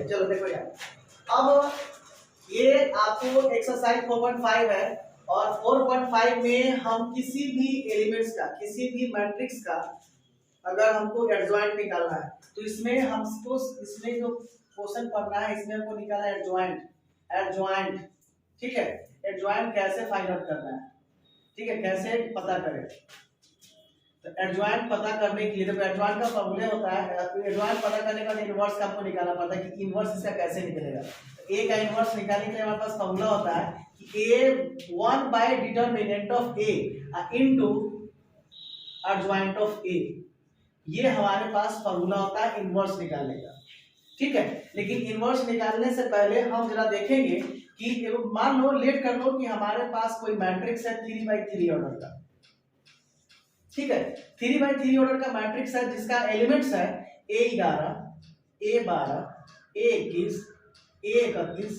चलो देखो यार, अब ये आपको एक्सरसाइज 4.5 है और 4.5 में हम किसी भी एलिमेंट्स का, किसी भी मैट्रिक्स का अगर हमको एडजॉइंट निकालना है तो इसमें हमको, इसमें जो क्वेश्चन पढ़ना है इसमें हमको निकालना है एडजॉइंट। एडजॉइंट, ठीक है, एडजॉइंट कैसे फाइंड आउट करना है, ठीक है, कैसे पता करें। तो एडजॉइंट पता करने के लिए, तो एडजॉइंट का फॉर्मूला होता है, एडजॉइंट पता करने के बाद इनवर्स का हमको निकालना पड़ता है कि इनवर्स इसका कैसे निकलेगा। तो ए का इनवर्स निकालने के लिए हमारे पास फॉर्मूला होता है कि A 1 by determinant of A into adjoint of A. ये हमारे पास फॉर्मूला होता है इनवर्स निकालने का, ठीक है। लेकिन इनवर्स निकालने से पहले हम जरा देखेंगे कि मान लो, लेट कर लो कि हमारे पास कोई मैट्रिक्स है 3x3 ऑर्डर का, ठीक है, 3x3 ऑर्डर का मैट्रिक्स है जिसका एलिमेंट्स है A11, A12, A21, A31,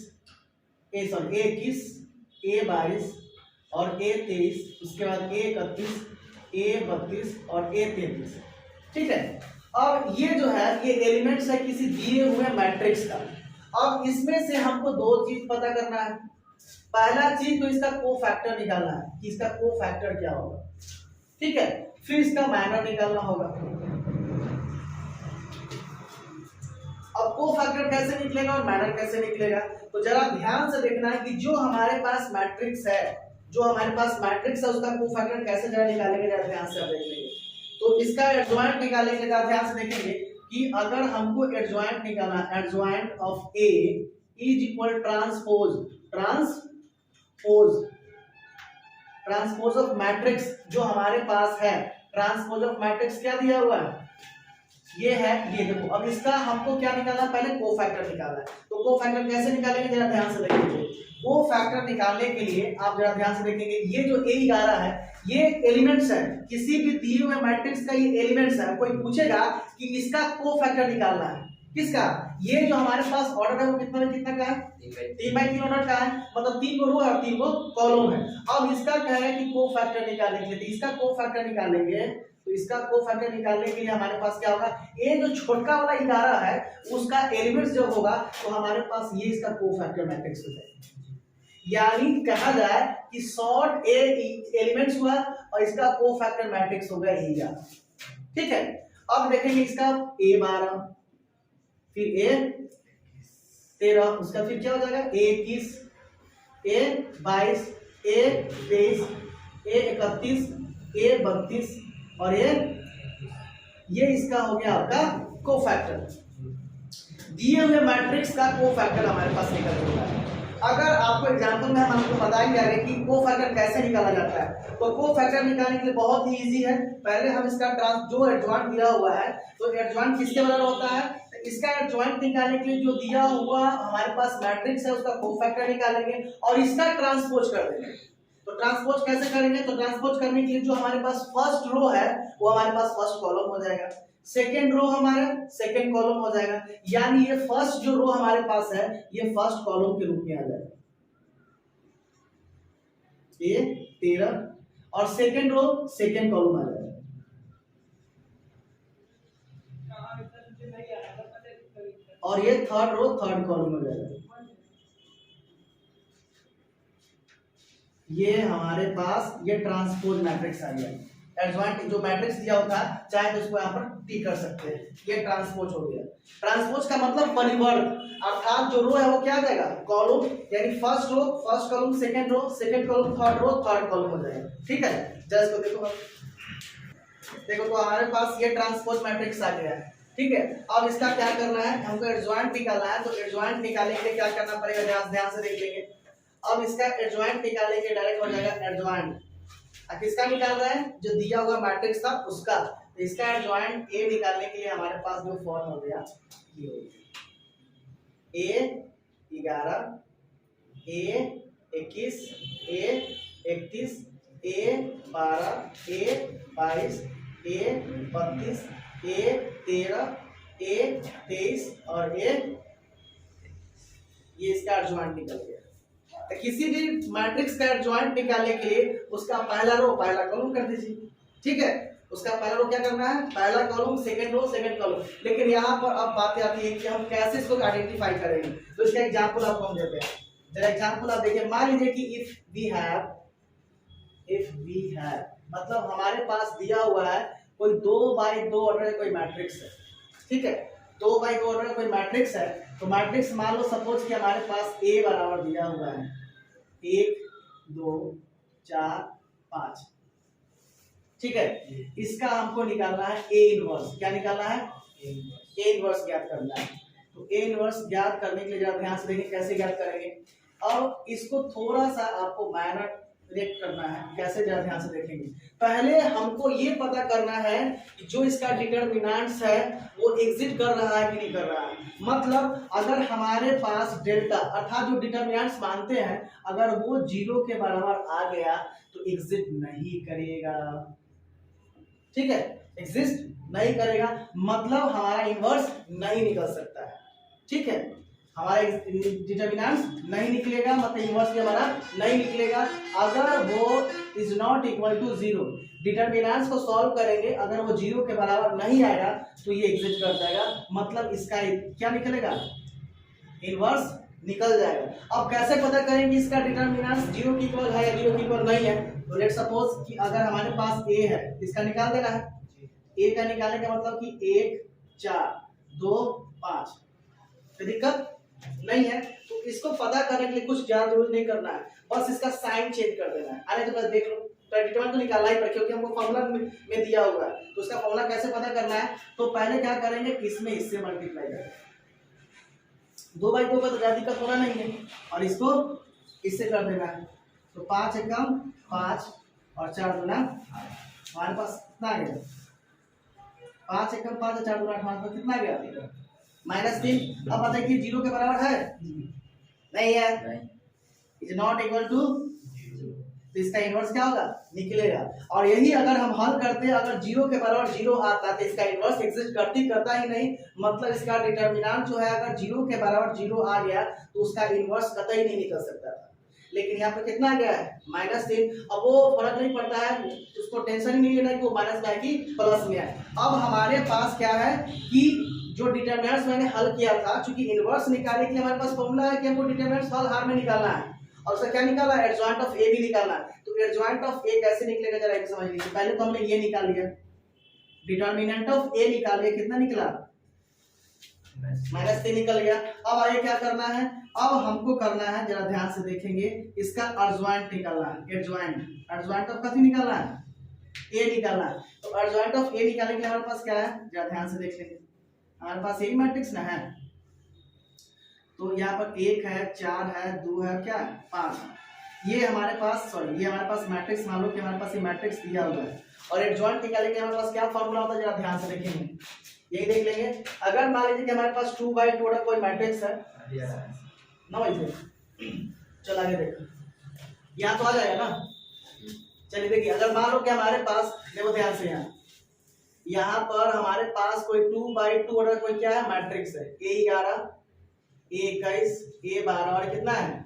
A21, A22 और A23, उसके बाद A31, A32 और A33, ठीक है। अब ये जो है ये एलिमेंट्स है किसी दिए हुए मैट्रिक्स का। अब इसमें से हमको दो चीज पता करना है। पहला चीज तो इसका कोफैक्टर निकालना है कि इसका कोफैक्टर क्या होगा, ठीक है। फिर इसका माइनर निकालना होगा। अब कोफैक्टर कैसे निकलेगा और माइनर कैसे निकलेगा, तो जरा ध्यान से देखना है कि जो हमारे पास मैट्रिक्स है, जो हमारे पास मैट्रिक्स है उसका कोफैक्टर कैसे जरा निकालेंगे, जरा ध्यान से देख लेंगे। तो इसका एडजॉइंट निकालेंगे, जरा ध्यान से देखेंगे कि अगर हमको एडजॉइंट निकालना, adjoint of A is equal transpose, transpose of matrix जो हमारे पास है, ट्रांसपोज ऑफ मैट्रिक्स क्या दिया हुआ है, ये है, ये देखो। अब इसका हमको क्या निकालना, पहले कोफैक्टर निकालना है। तो कोफैक्टर कैसे निकालेंगे, जरा ध्यान से देखेंगे। कोफैक्टर निकालने के लिए आप जरा ध्यान से देखेंगे, ये जो A11 है ये एलिमेंट्स है, किसी भी दिए हुए मैट्रिक्स का ये एलिमेंट्स है। कोई पूछेगा कि इसका कोफैक्टर निकालना है, किसका, ये जो हमारे पास ऑर्डर है वो कितना में कितना का है, 3x3 ऑर्डर का है, मतलब 3 को रो और 3 को कॉलम है। अब इसका क्या है कि कोफैक्टर निकालने के लिए, तो इसका कोफैक्टर निकालेंगे, तो इसका कोफैक्टर निकालने के लिए हमारे पास क्या होगा, ये जो छोटा वाला 11 है उसका एलिमेंट्स जब होगा तो हमारे पास ये इसका कोफैक्टर मैट्रिक्स हो जाएगा। यानी कहा जाए कि शॉर्ट ए एलिमेंट्स हुआ और इसका कोफैक्टर मैट्रिक्स होगा A11, ठीक है। अब देखेंगे इसका A12, फिर A13, उसका फिर क्या हो जाएगा A21, A22, A23, A31, A32 और ये इसका हो गया आपका कोफैक्टर। दिए हुए मैट्रिक्स का कोफैक्टर हमारे पास निकल चुका है। अगर आपको एग्जांपल में हम आपको बताएंगे आगे कि कोफैक्टर कैसे निकाला जाता है, तो कोफैक्टर निकालने के लिए बहुत ही इजी है। पहले हम इसका जो एडजॉइंट दिया हुआ है, तो एडजॉइंट किसके बराबर होता है, तो इसका एडजॉइंट निकालने के लिए जो दिया हुआ हमारे पास मैट्रिक्स है उसका कोफैक्टर निकालेंगे और इसका ट्रांसपोज कर देंगे। तो ट्रांसपोज कैसे करेंगे, तो ट्रांसपोज करने के लिए जो हमारे पास फर्स्ट रो है वो हमारे पास फर्स्ट कॉलम हो जाएगा, सेकेंड रो हमारा सेकेंड कॉलम हो जाएगा। यानी ये फर्स्ट जो रो हमारे पास है ये फर्स्ट कॉलम के रूप में आ जाएगा, ये 13, और सेकेंड रो सेकेंड कॉलम आ जाएगा, और ये थर्ड रो थर्ड कॉलम हो जाएगा। ये हमारे पास ये ट्रांसपोज मैट्रिक्स आ गया। एडजॉइंट जो मैट्रिक्स दिया होता है चाहे तो इसको यहाँ पर टी कर सकते हैं, ये ट्रांसपोज हो गया। ट्रांसपोज का मतलब परिवर्त, अर्थात जो रो है वो क्या आ जाएगा, कॉलम, यानी first row first column, second row second column, third row third column हो जाएगा, ठीक है। जस्ट को देखो तो हमारे पास ये ट्रांसपोज मैट्रिक्स आ गया है, ठीक है। अब इसका क्या करना है, हमको एडजॉइंट निकालना है। तो एडजॉइंट निकालने के लिए क्या करना पड़ेगा, ध्यान से देख लेंगे। अब इसका एडजॉइंट निकालेंगे, डायरेक्ट हो जाएगा एडजॉइंट। किसका निकाल रहा है, जो दिया हुआ मैट्रिक्स था उसका। तो इसका एडजॉइंट ए निकालने के लिए हमारे पास जो फॉर्म हो गया ये हो गया A11, A21, A31, A12, A22, A32, A13, A23 और ये इसका एडजॉइंट निकल गया। तो किसी भी मैट्रिक्स का एडजॉइंट निकालने के लिए उसका पहला रो पहला कॉलम कर दीजिए, ठीक है। उसका पहला रो क्या करना है, पहला column, second row, second column. लेकिन यहाँ पर अब बात आती है कि हम कैसे इसको आइडेंटिफाई करेंगे। तो इसका एग्जांपल आपको हम देते हैं। जरा एग्जांपल आप देखिए, मान लीजिए कि इफ वी हैव मतलब हमारे पास दिया हुआ है कोई 2x2 ऑर्डर का कोई मैट्रिक्स है, ठीक है, 2x2 ऑर्डर का कोई मैट्रिक्स है। तो मैट्रिक्स मान लो सपोज कि हमारे पास A बराबर दिया हुआ है 1 2 4 5, ठीक है। इसका हमको निकालना है A इनवर्स। क्या निकालना है, A इनवर्स ज्ञात करना है। तो A इनवर्स ज्ञात करने के लिए जरा ध्यान से देखें कैसे ज्ञात करेंगे। अब इसको थोड़ा सा आपको माइनर रिएक्ट करना है, कैसे जरा ध्यान से देखेंगे। पहले हमको ये पता करना है कि जो इसका डिटरमिनेंट्स है वो एग्जिट कर रहा है कि नहीं कर रहा है। मतलब अगर हमारे पास डेल्टा अर्थात जो डिटरमिनेंट्स मानते हैं अगर वो 0 के बराबर आ गया तो एग्जिट नहीं करेगा, ठीक है, एग्जिस्ट नहीं करेगा, मतलब हमारा इनवर्स नहीं निकल सकता है, ठीक है। हमारा डिटरमिनेंट्स नहीं निकलेगा, मतलब इनवर्स भी हमारा नहीं निकलेगा। अगर वो is not equal to 0, determinants को सॉल्व करेंगे, अगर वो 0 के बराबर नहीं आएगा तो ये एग्जिस्ट कर जाएगा, मतलब इसका क्या निकलेगा, इनवर्स निकल जाएगा। अब कैसे पता करेंगे इसका डिटरमिनेंट्स 0 की इक्वल है या 0 की इक्वल नहीं है। तो लेट्स सपोज कि अगर हमारे पास A है, इसका निकाल देना है। A का निकालने का मतलब कि 1 4 2 5, कोई दिक्कत नहीं है। तो इसको पता करने के लिए कुछ ज्यादा जरूरत नहीं करना है, बस इसका साइन चेंज कर देना है। अरे तो बस देख लो, डिटरमिनेंट तो निकालना ही पड़ेगा क्योंकि हमको फॉर्मूला में दिया हुआ है। तो उसका फॉर्मूला कैसे पता करना है, तो पहले क्या करेंगे, इसमें इससे मल्टीप्लाई करेंगे। 2/2 का तो ज्यादा दिक्कत होना नहीं है, और इसको इससे कर देना है। तो 5 एकम 5 और 4 दूना 8, हमारे पास कितना आ गया, 5 एकम 5 और 4 दूना 8, हमारे पास कितना गया, -3। अब बताइए कि 0 के बराबर है, नहीं है, इज नॉट इक्वल टू, तो इसका इनवर्स क्या होगा, निकलेगा। और यही अगर हम हल करते, अगर 0 के बराबर 0 आता तो इसका इनवर्स एग्जिस्ट करता ही नहीं, मतलब इसका डिटरमिनेंट जो है अगर 0 के बराबर 0 आ गया तो उसका इनवर्स कतई नहीं निकल सकता था। लेकिन यहाँ पर कितना आ गया है, -3। अब वो फर्क नहीं पड़ता है, उसको टेंशन ही नहीं लेना कि वो माइनस में है कि प्लस में है। अब हमारे पास क्या है कि जो डिटरमिनेंट्स मैंने हल किया था, चूंकि इनवर्स निकालने के लिए हमारे पास फॉर्मूला है कि हमको डिटरमिनेंट्स हल हार में निकालना है, और उसका क्या निकाला, एडजॉइंट ऑफ ए भी निकालना है। तो एडजॉइंट ऑफ ए कैसे निकलेगा जरा एक समझ लीजिए। पहले तो हमने ये निकाल लिया, डिटरमिनेंट ऑफ ए निकाल लिया, कितना निकला, -3 निकल गया। अब आगे क्या करना है, अब हमको करना है, जरा ध्यान से देखेंगे, इसका एडजॉइंट निकालना है। एडजॉइंट ऑफ कथी निकालना है, ए निकालना है। तो एडजॉइंट ऑफ ए निकालने के लिए हमारे पास क्या है, जरा ध्यान से देख लेंगे। हमारे पास एक मैट्रिक्स ना है, तो यहाँ पर 1 है 4 है 2 है क्या 5, ये हमारे पास मैट्रिक्स, मान लो कि हमारे पास ये मैट्रिक्स दिया हुआ है। और एडजॉइंट निकालने के लिए हमारे पास क्या फॉर्मूला होता है, जरा ध्यान से देखेंगे, यही देख लेंगे। अगर मान लीजिए कि हमारे पास 2/2 का कोई मैट्रिक्स है ना, वैसे चल आगे देखो, यहाँ तो आ जाएगा ना। चलिए देखिए, अगर मान लो कि हमारे पास, देखो ध्यान से, यहाँ पर हमारे पास कोई 2/2 ऑर्डर कोई क्या है, मैट्रिक्स है, A11 A21 A12 और कितना है,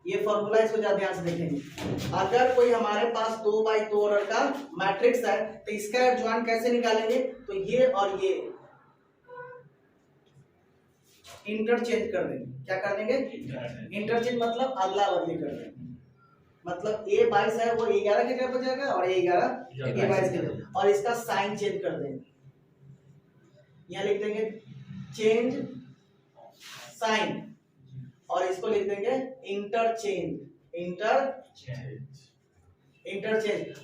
ये फॉर्मूला, इसको ज्यादा ध्यान से देखेंगे। अगर कोई हमारे पास 2/2 ऑर्डर का मैट्रिक्स है तो इसका एडजॉइंट कैसे निकालेंगे, तो ये और ये इंटरचेंज कर देंगे। क्या कर देंगे, इंटरचेंज, मतलब अदला बदली कर देंगे। मतलब A22 है वो A11 के जगह पर जाएगा और A11 A22 के जगह, और इसका साइन चेंज कर देंगे। यहाँ लिख देंगे चेंज साइन, और इसको लिख देंगे इंटरचेंज।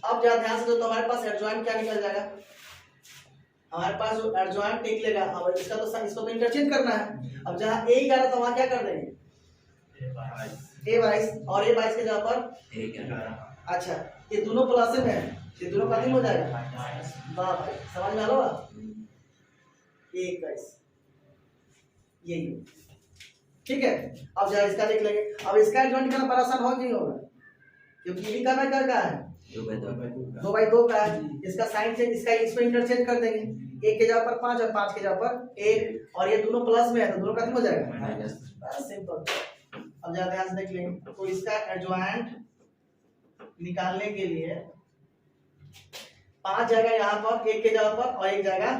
अब जरा ध्यान से तो हमारे पास एडजॉइंट क्या निकल जाएगा, हमारे पास जो एडजॉइंट निकलेगा, अब इसका तो इसको तो इंटरचेंज करना है। अब जहाँ A11 तो वहां क्या कर देंगे, A22, और A22 के जगह पर A11। अच्छा, ये दोनों प्लस में है, ये दोनों का हो जाएगा, वाह समझ में आ रहा है, 21 यही, ठीक है। अब जरा इसका देख लेंगे। अब इसका एडजॉइंट करना बड़ा आसान हो नहीं होगा, क्योंकि ये का है 2/2 का है। इसका साइन चेंज, इसका इसमें इंटरचेंज कर देंगे, 1 के जगह पर 5 और 5 के जगह पर 1, और ये दोनों प्लस में है तो दोनों का हो जाएगा, सिंपल। अब जरा ध्यान से देख लेंगे, तो इसका एडजॉइंट निकालने के लिए 5 जाएगा यहाँ पर 1 के जगह पर और 1 जाएगा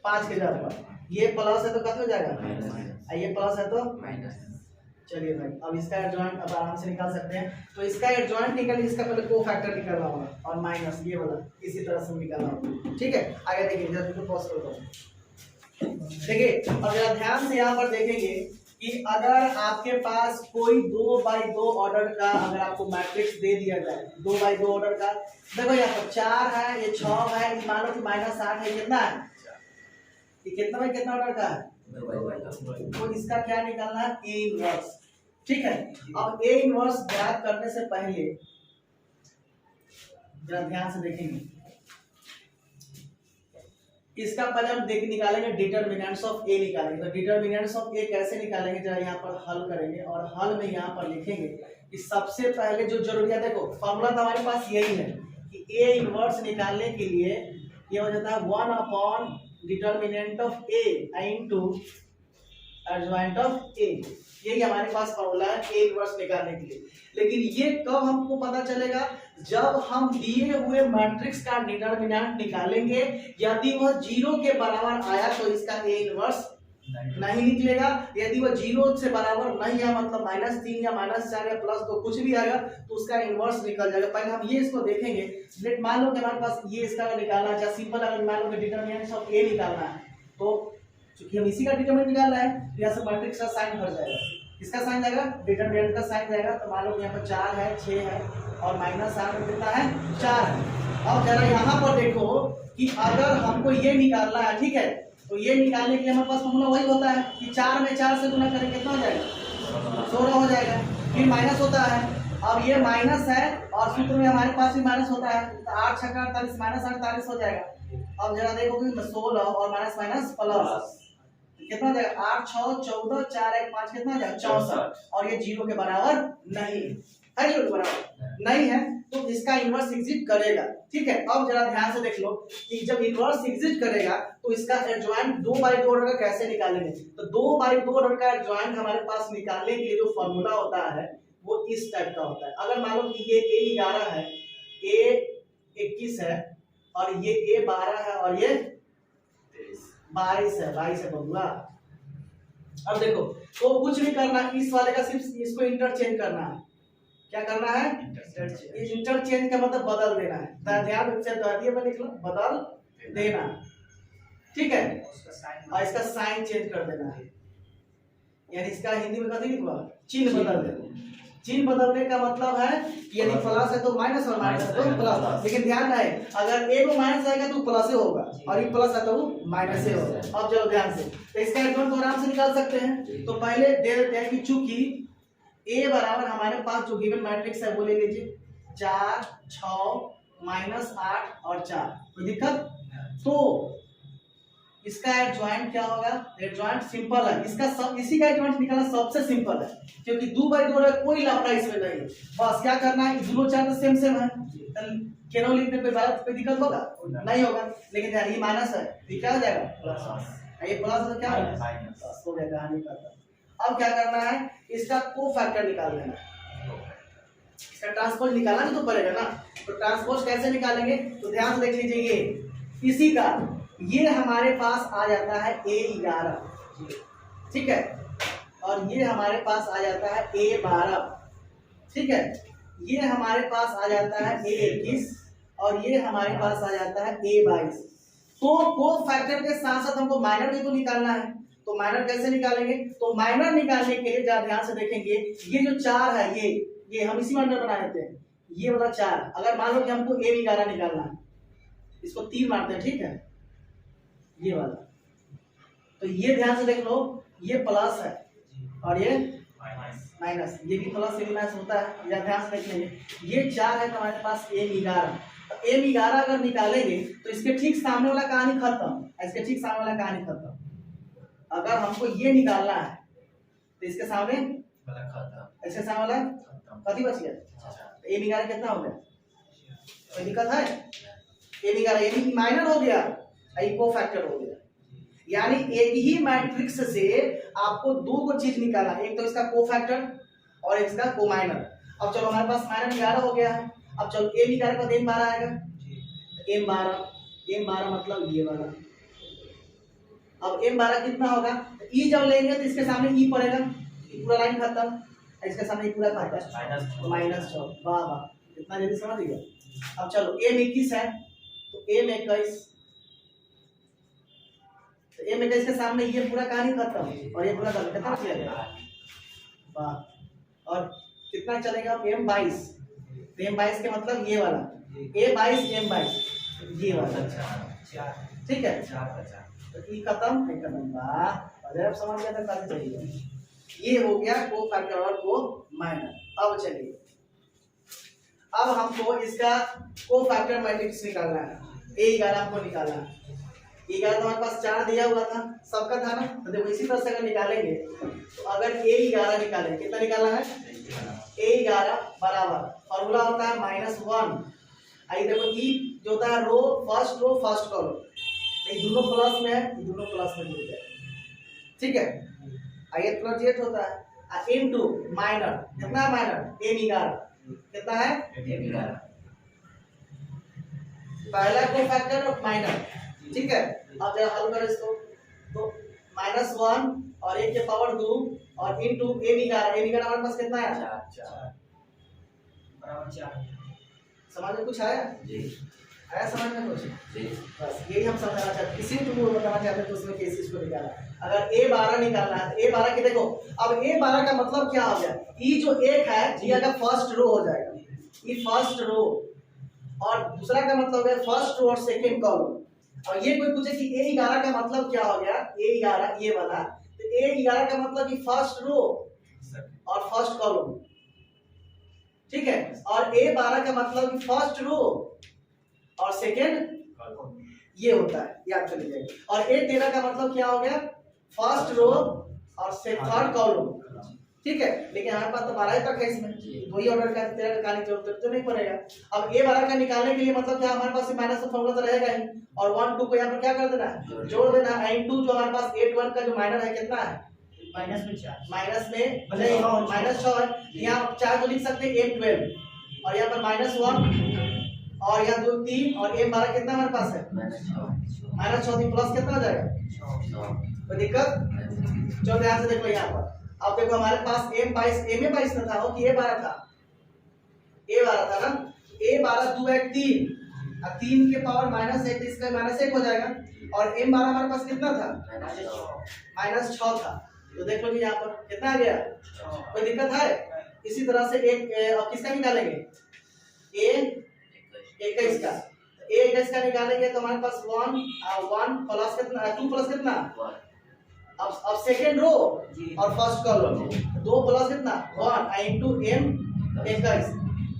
5 के जगह पर। ये प्लस है तो कितना हो जाएगा, ये प्लस है तो माइनस। चलिए भाई अब इसका एडजॉइंट अब आराम से निकाल सकते हैं। तो इसका एडजॉइंट निकाल, इसका पहले कोफैक्टर निकालना होगा और माइनस ये वाला इसी तरह से निकालना होगा। ठीक है, आगे देखिए जरा तो पॉज कर दो। देखिए अब जरा ध्यान से यहाँ पर देखेंगे कि अगर आपके पास कोई 2x2 ऑर्डर का अगर आपको मैट्रिक्स दे दिया जाए, 2x2 ऑर्डर का, देखो यहाँ पर 4 है, ये 6 है, मान लो कि -8 है, कितना है, ये कितना बाई कितना ऑर्डर का है, तो इसका क्या निकालना है, ए इनवर्स। ठीक है, अब ए इनवर्स ज्ञात करने से पहले जरा ध्यान से देखेंगे, इसका पहले हम निकालेंगे डिटर्मिनेंट्स ऑफ ए निकालेंगे। तो डिटर्मिनेंट्स ऑफ ए कैसे निकालेंगे, जरा यहाँ पर हल करेंगे और हल में यहाँ पर लिखेंगे कि सबसे पहले जो जरूरी है, देखो फॉर्मूला तो हमारे पास यही है कि ए इनवर्स निकालने के लिए ये हो जाता है 1 determinant of A into adjoint of A. यही हमारे पास फॉर्मूला है ए इनवर्स निकालने के लिए। लेकिन ये कब हमको पता चलेगा, जब हम दिए हुए मैट्रिक्स का डिटर्मिनेंट निकालेंगे, यदि वह 0 के बराबर आया तो इसका ए इनवर्स नहीं निकलेगा, यदि वह 0 से बराबर नहीं है, मतलब -3 या -4 या +2 कुछ भी आएगा तो उसका इनवर्स निकल जाएगा। पहले हम ये इसको देखेंगे। लेट मान लो कि हमारे पास ये इसका निकालना है, सिंपल अगर मान लो कि डिटर्मिनेंट ऑफ ए निकालना है, तो क्योंकि हम इसी का डिटरमिनेंट निकालना है तो यहाँ से मैट्रिक्स का साइन भर जाएगा। किसका साइन जाएगा, डिटरमिनेंट का साइन जाएगा। तो मान लो कि यहाँ पर 4 है, 6 है और -8 में कितना है, 4 है। अब जरा यहाँ पर देखो कि अगर हमको ये निकालना है, ठीक है, तो ये निकालने के लिए हमारे पास फॉर्मूला वही होता है कि 4 में 4 से गुना करें कितना हो जाएगा, 16 हो जाएगा। फिर माइनस होता है, अब ये माइनस है और सूत्र में हमारे पास भी माइनस होता है, तो 8 छक्का 48 -48 हो जाएगा। अब जरा देखो कि 16 और माइनस माइनस प्लस कितना हो जाएगा, 8 6 14 4 1 5 कितना हो जाएगा, 64। और ये 0 के बराबर नहीं है, 0 के बराबर नहीं है, तो इसका इनवर्स एग्जिस्ट करेगा। ठीक है, अब जरा ध्यान से देख लो कि जब इनवर्स एग्जिस्ट करेगा तो इसका एडजॉइंट 2x2 ऑर्डर का कैसे निकालेंगे। तो 2x2 ऑर्डर का एडजॉइंट हमारे पास निकालने के लिए जो फॉर्मूला होता है वो इस टाइप का होता है। अगर मान लो कि ये A11 है, A21 है और ये A12 है और ये 22 है बबुआ। अब देखो तो कुछ नहीं करना, इस वाले का सिर्फ इसको इंटरचेंज करना है। क्या करना है, इंटरचेंज का मतलब बदल देना है। ध्यान से में लिख लो, बदल देना। ठीक है, और इसका साइन चेंज कर देना है, यानी इसका हिंदी में कथी लिखवा, चिन्ह बदल देना। चिन्ह बदलने का मतलब है कि यदि प्लस है तो माइनस और माइनस है तो प्लस। लेकिन ध्यान रहे, अगर ए को माइनस आएगा तो प्लस होगा और ये प्लस है तो माइनस से होगा। अब चलो ध्यान से, तो इसका एडजॉइंट तो आराम से निकाल सकते हैं। तो पहले दे देते हैं कि चूंकि ए बराबर हमारे पास जो गिवन मैट्रिक्स है वो ले लीजिए 4 6 -8 और 4, कोई दिक्कत। तो इसका एडजॉइंट क्या होगा, एडजॉइंट सिंपल है, इसका सब इसी का एडजॉइंट निकालना सबसे सिंपल है, क्योंकि 2x2 है, कोई लापरा इसमें नहीं। बस क्या करना है, दोनों चार सेम सेम है, केनो लिखने पे बात पे दिक्कत होगा नहीं होगा। लेकिन यार ये माइनस है, ये क्या हो जाएगा प्लस, ये प्लस तो क्या होगा माइनस हो जाएगा, हानि करता। अब क्या करना है, इसका कोफैक्टर निकाल लेना है, इसका ट्रांसपोज निकालना तो पड़ेगा ना। तो ट्रांसपोज कैसे निकालेंगे, तो ध्यान से देख लीजिए, ये इसी का ये हमारे पास आ जाता है A11, ठीक है, और ये हमारे पास आ जाता है A12, ठीक है, ये हमारे पास आ जाता है A21 और ये हमारे पास आ जाता है A22। तो कोफैक्टर के साथ साथ हमको माइनर भी तो निकालना है। तो माइनर कैसे निकालेंगे, तो माइनर निकालने के लिए जरा ध्यान से देखेंगे, ये जो 4 है ये हम इसी माइनर बना देते हैं, ये वाला 4। अगर मान लो कि हमको A11 निकालना है, इसको 3 मारते हैं, ठीक है, ये वाला। तो ये ध्यान से देख लो, ये प्लस है और ये माइनस, ये भी प्लस ये भी माइनस होता है, या ध्यान से देख लेंगे। ये 4 है तो हमारे पास M11, तो M11 अगर निकालेंगे तो इसके ठीक सामने वाला कहानी खत्म, इसके ठीक सामने वाला कहानी खत्म। अगर हमको ये निकालना है तो इसके सामने खत्म, इसके सामने वाला कथी बच गया, तो M11 कितना हो गया, कोई दिक्कत है, M11 यानी माइनर हो गया, कोफैक्टर हो गया। यानी एक ही मैट्रिक्स से आपको 2 को चीज निकालना, एक तो इसका कोफैक्टर और एक इसका कोमाइनर। अब चलो हमारे पास माइनर 11 हो गया है, अब चलो M11 का M12 आएगा, M12 M12 मतलब ये वाला। अब M12 कितना होगा, ई जब लेंगे तो इसके सामने ई पड़ेगा, पूरा लाइन खत्म, इसके सामने पूरा खत्म, -6। वाह वाह, कितना जल्दी समझ गया। अब चलो M21 है, तो M21, तो M21 के सामने ये पूरा कहानी खत्म और ये पूरा खत्म, चलेगा। वाह, और कितना चलेगा M22, तो M22 के मतलब ये वाला, A22 M22 ये वाला, ठीक है। तो ई खत्म, ये खत्म, वाह, और अब समझ गया था काफी चाहिए। ये हो गया को फैक्टर और को माइनर। अब चलिए, अब हमको इसका को फैक्टर मैट्रिक्स निकालना है। A11 हमको निकालना है। A11 तो हमारे पास 4 दिया हुआ था, सबका था ना, तो देखो इसी तरह से अगर निकालेंगे, तो अगर A11 निकालें, कितना निकालना है, A11 बराबर फॉर्मूला होता है -1। आई देखो ई जो होता है रो फर्स्ट कॉलम, ये दोनों प्लस में है, ये दोनों प्लस में जुड़ जाए, ठीक है। आगे प्रोजेक्ट होता है इनटू माइनर, कितना है माइनर, M11 कितना है, M11 पहला को फैक्टर ऑफ माइनर, ठीक है। अब जरा हल करो इसको, तो -1 और 1 के पावर 2 और इनटू M11 हमारे पास कितना है, 4 बराबर 4। समझ में कुछ आया जी, आया समझ में कुछ जी, बस यही हम समझना चाहते हैं। इसी को बताना चाहते हैं, तो उसमें केसेस को निकाला। अगर A12 निकालना है तो A12 के देखो, अब A12 का मतलब क्या हो गया, ई जो एक है ये अगर फर्स्ट रो हो जाएगा, ये फर्स्ट रो, और दूसरा का मतलब है फर्स्ट रो और सेकंड कॉलम। और ये कोई पूछे कि A11 का मतलब क्या हो गया, A11 ये वाला, तो A11 का मतलब कि फर्स्ट रो और फर्स्ट कॉलम, ठीक है। और A12 का मतलब कि फर्स्ट रो और सेकंड ये होता है, याद कर लीजिए। और A13 का मतलब क्या हो गया, फर्स्ट रो और थर्ड कॉलम, ठीक है। लेकिन हमारे पास तो 12 तक है, इसमें वही ऑर्डर का 13 का निकालने की जरूरत तो नहीं पड़ेगा। अब A12 का निकालने के लिए मतलब क्या, हमारे पास माइनस का फॉर्मूला तो रहेगा ही, और 1 2 को यहाँ पर क्या कर देना है, जोड़ देना है। इनटू जो हमारे पास 8 1 का जो माइनर है कितना है, माइनस में 6 है, यहाँ 4 को लिख सकते हैं M12, और यहाँ पर -1 और यहाँ 2 3 और M12 कितना हमारे पास है, -6 प्लस कितना हो जाएगा, कोई दिक्कत। चलो ध्यान से देखो यहाँ पर, अब देखो हमारे पास M22 ना था, वो कि A12 था, A12 था ना, A12 2 1 3, अब 3 के पावर -1 तो इसका -1 हो जाएगा, और M12 हमारे पास कितना था, -6 था। तो देख लो यहाँ पर कितना आ गया, कोई दिक्कत है। इसी तरह से एक अब किसका निकालेंगे, A21 का, A21 का निकालेंगे तो हमारे पास 1 प्लस कितना, 2 प्लस कितना, अब सेकंड रो और फर्स्ट कॉलम, 2 प्लस कितना 1 इनटू M21,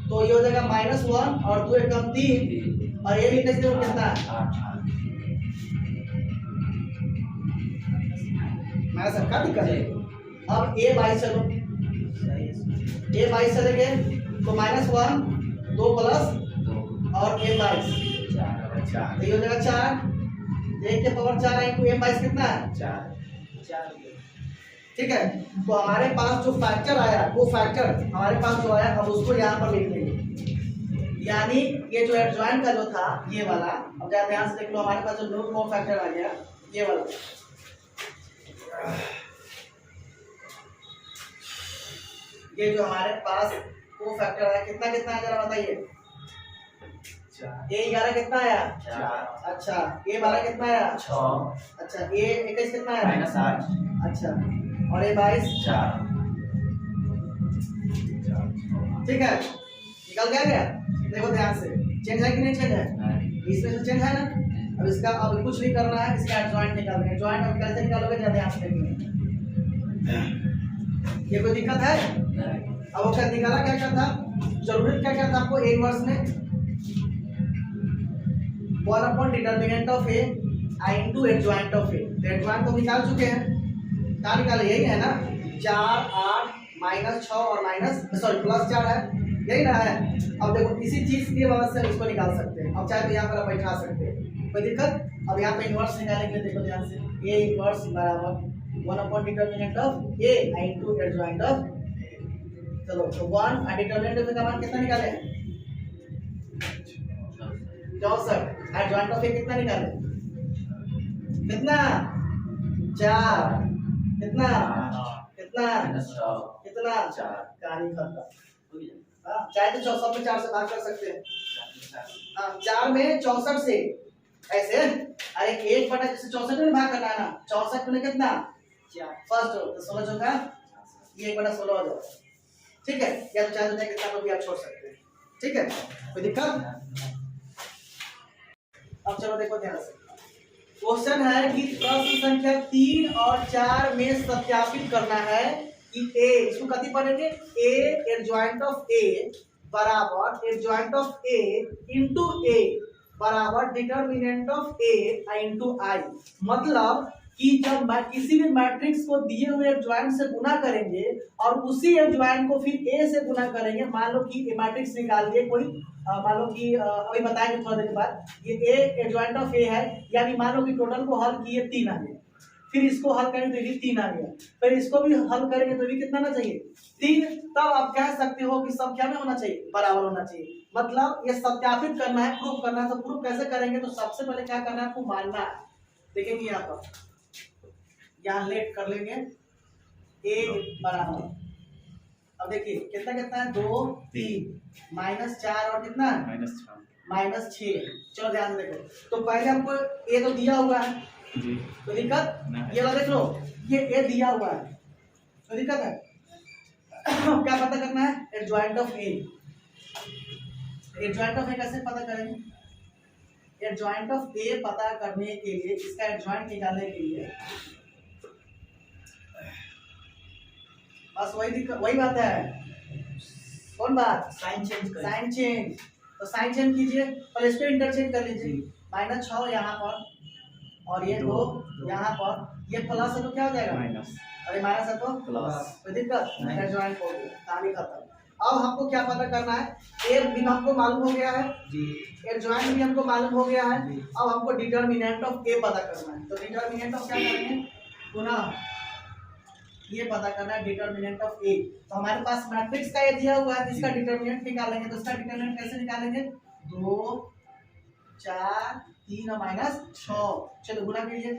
तो ये हो जाएगा -1 और 2 1 3, और M21 देखो कितना है, मैं सबका दिक्कत है। अब A22 चलो, A22 चलेंगे तो -1 2 प्लस और M22 4, ये हो जाएगा 4, 1 के पावर 4 इनटू M22 कितना है 4, ठीक है। तो हमारे पास जो फैक्टर आया, वो फैक्टर हमारे पास जो आया, अब उसको यहाँ पर लिख देंगे। यानी ये जो एडजॉइंट का जो था ये वाला, अब जरा ध्यान से देख लो, हमारे पास जो नो को फैक्टर आ गया ये वाला, ये जो हमारे पास को फैक्टर आया कितना कितना है जरा बताइए। A11 कितना आया 4, अच्छा A12 कितना आया 6, अच्छा A21 कितना आया -8, अच्छा, और A22 4, ठीक है, निकल गया। देखो ध्यान से, चेंज है कि नहीं चेंज है, इसमें से चेंज है ना। अब इसका अब कुछ नहीं करना है, इसका एडजॉइंट निकालना है। जॉइंट अब कैसे निकालोगे जरा ध्यान से देखिए, ये कोई दिक्कत है। अब वो क्या निकाला, क्या क्या था, जरूरत क्या क्या था आपको, इनवर्स में 1 upon determinant of A into adjoint of A, तो एडजॉइंट तो निकाल चुके हैं, क्या निकाले यही है ना, 4 8 -6 और +4 है, यही ना है। अब देखो इसी चीज की मदद से इसको निकाल सकते हैं। अब चाहे तो यहाँ पर आप बैठा सकते हैं, कोई दिक्कत। अब यहाँ पे इनवर्स निकालने के लिए देखो ध्यान से, A इनवर्स बराबर 1 upon determinant of A into adjoint of, चलो तो 1 डिटरमिनेंट का मान कितना निकाले, 64 एडजॉइंट ऑफ ए कितना निकाले, कितना 4, कितना कितना कितना 4, कहानी खत्म। चाहे तो 64 में 4 से भाग कर सकते हैं। 4 में 64 से ऐसे, अरे 1 बटा जैसे 64 में भाग करना है ना, 64 में कितना फर्स्ट हो तो 16 होगा, ये 1 बटा 16 हो जाएगा। ठीक है, या तो चाहे तो कितना को भी आप छोड़ सकते हैं। ठीक है, कोई दिक्कत? अब चलो देखो ध्यान से, क्वेश्चन है कि प्रश्न संख्या 3 और 4 में सत्यापित करना है कि ए, इसको कथी पढ़ेंगे, ए एडजॉइंट ऑफ ए बराबर एडजॉइंट ऑफ ए इंटू ए बराबर डिटर्मिनेंट ऑफ ए इंटू आई। मतलब कि जब किसी भी मैट्रिक्स को दिए हुए एडजॉइंट से गुना करेंगे और उसी एडजॉइंट को फिर ए से गुना करेंगे, मान लो कि मैट्रिक्स निकाल दिए कोई, मान लो कि अभी बताएंगे थोड़ा देर बाद, ये ए एडजॉइंट ऑफ ए है, यानी मान लो कि टोटल को हल किए 3 आ गए, फिर इसको हल करेंगे तो भी 3 आ गया, फिर इसको भी हल करेंगे तो भी कितना ना चाहिए 3। तब आप कह सकते हो कि संख्या में होना चाहिए, बराबर होना चाहिए। मतलब ये सत्यापित करना है, प्रूफ करना है। तो प्रूफ कैसे करेंगे, तो सबसे पहले क्या करना है, आपको मानना है। देखेंगे यहाँ पर, यहाँ लेट कर लेंगे ए बराबर, अब देखिए कितना कितना है 2 3 माइनस 4 और कितना माइनस 6। चलो ध्यान से देखो, तो पहले हमको ए तो दिया हुआ है जी, तो दिक्कत ये वाला देख लो, ये ए दिया हुआ है तो दिक्कत है। क्या पता करना है, adjoint of A. Adjoint of A कैसे पता करेंगे, एडजॉइंट ऑफ ए पता करने के लिए, इसका एडजॉइंट निकालने के लिए बस वही बात है। कौन बात, साइन चेंज। तो साइन चेंज कीजिए, पहले इसको इंटरचेंज कर लीजिए, -6 यहाँ पर और ये 2 यहाँ पर, ये प्लस है तो क्या हो जाएगा माइनस, अरे माइनस है तो प्लस, कोई दिक्कत नहीं, एडजॉइंट हो गया, कहानी खत्म। अब हमको क्या पता करना है, ए भी हमको मालूम हो गया है जी, एडजॉइंट भी हमको मालूम हो गया है। अब हमको डिटर्मिनेंट ऑफ ए पता करना है। तो डिटर्मिनेंट ऑफ क्या करेंगे, पुनः ये पता करना है डिटर्मिनेंट ऑफ ए। तो हमारे पास मैट्रिक्स का ये दिया हुआ है, इसका डिटर्मिनेंट निकालेंगे। तो इसका डिटर्मिनेंट कैसे निकालेंगे, 2 4 3 और -6। चलो गुना कीजिए,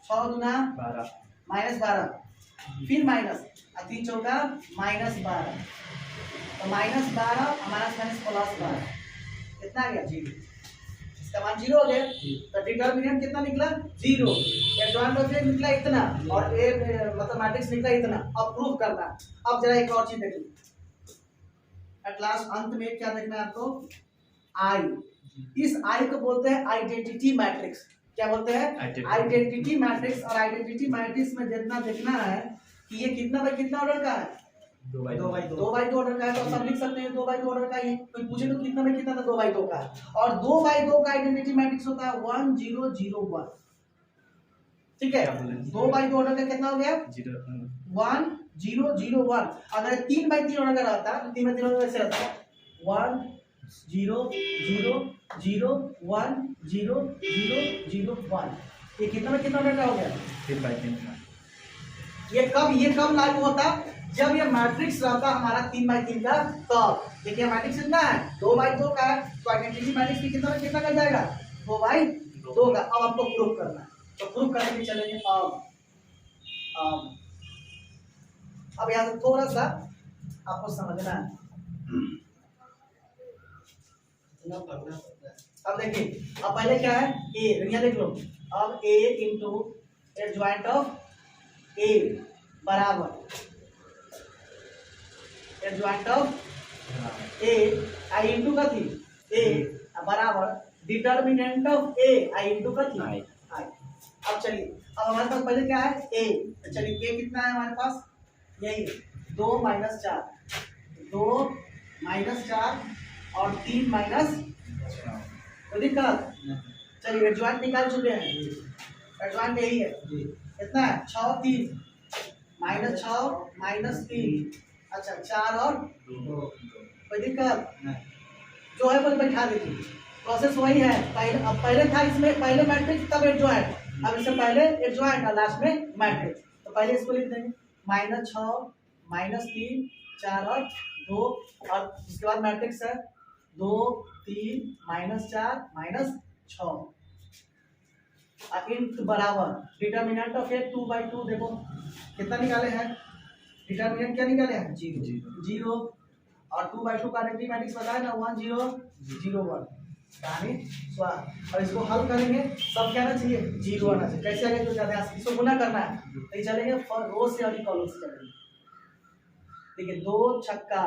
6 गुना 12 -12, फिर माइनस 3 चौका -12, तो -12 -12 कितना आ गया जी, इसका मान 0 हो गया। तो डिटर्मिनेंट कितना निकला 0, एडजॉइंट ऑफ ए निकला इतना और ए मतलब मैट्रिक्स निकला इतना। अब प्रूफ करना है। अब जरा एक और चीज देखिए, एट लास्ट अंत में क्या देखना है आपको, आई। इस आई को बोलते हैं आइडेंटिटी मैट्रिक्स। क्या बोलते हैं, आइडेंटिटी मैट्रिक्स। और आइडेंटिटी मैट्रिक्स में जितना देखना है कि ये कितना बाई कितना ऑर्डर का है, 2 बाई 2 ऑर्डर का है। तो सब लिख सकते हैं 2 बाई 2 ऑर्डर का है। कोई पूछे तो कितना बाई कितना, 2 बाई 2 का है। और 2 बाई 2 का आइडेंटिटी मैट्रिक्स होता है 1 0 0 1। ठीक है, 2 बाई 2 ऑर्डर का कितना हो गया 1 0 0 1। अगर 3 बाई 3 ऑर्डर का रहता तो 3 बाई 3 ऑर्डर कैसे रहता, 1 0 0 0 1 0 0 0 1। ये कितना बाई कितना ऑर्डर का हो गया, 3 बाई 3 का। ये कब लागू होता, जब ये मैट्रिक्स रहता हमारा 3 बाई 3 का। तब देखिए मैट्रिक्स कितना है 2 बाई 2 का है, तो आइडेंटिटी मैट्रिक्स भी कितना कर जाएगा 2 बाई 2 का। अब आपको प्रूफ करना है, तो प्रूफ करने के चलेंगे। अब यहाँ से थोड़ा सा आपको समझना है। अब देखिए, अब पहले क्या है ए, यहाँ देख लो। अब ए इंटू एडजॉइंट ऑफ ए बराबर adjoint of A I into का थी ए बराबर determinant of A I into का थी आई। अब चलिए, अब हमारे पास पहले क्या है ए, तो चलिए ए कितना है हमारे पास, यही 2 - 4, 2 - 4 और 3 माइनस, तो दिक्कत। चलिए एडजॉइंट निकाल चुके हैं, एडजॉइंट यही है कितना है 6 3 -6 -3, अच्छा 4 और 2, कोई दिक्कत जो है बस बैठा दीजिए। प्रोसेस वही है, पहले था इसमें पहले मैट्रिक्स तब एडजॉइंट, अब इससे पहले एडजॉइंट और लास्ट में मैट्रिक्स। तो पहले इसको लिख देंगे -6 -3 4 और 2 और इसके बाद मैट्रिक्स है 2 3 -4 -6 इंट बराबर डिटर्मिनेंट ऑफ ए 2/2 देखो कितना निकाले हैं, डिटर्मिनेंट क्या निकाले हैं 0 और 2/2 का आइडेंटिटी मैट्रिक्स बताया ना 1 0 0 1 यानी स्वार। और इसको हल करेंगे सब क्या आना चाहिए 0 आना चाहिए। कैसे आगे तो जाते हैं इसको गुना करना है तो ये चलेंगे रो से और कॉलम से चलेंगे। ठीक है 2 छक्का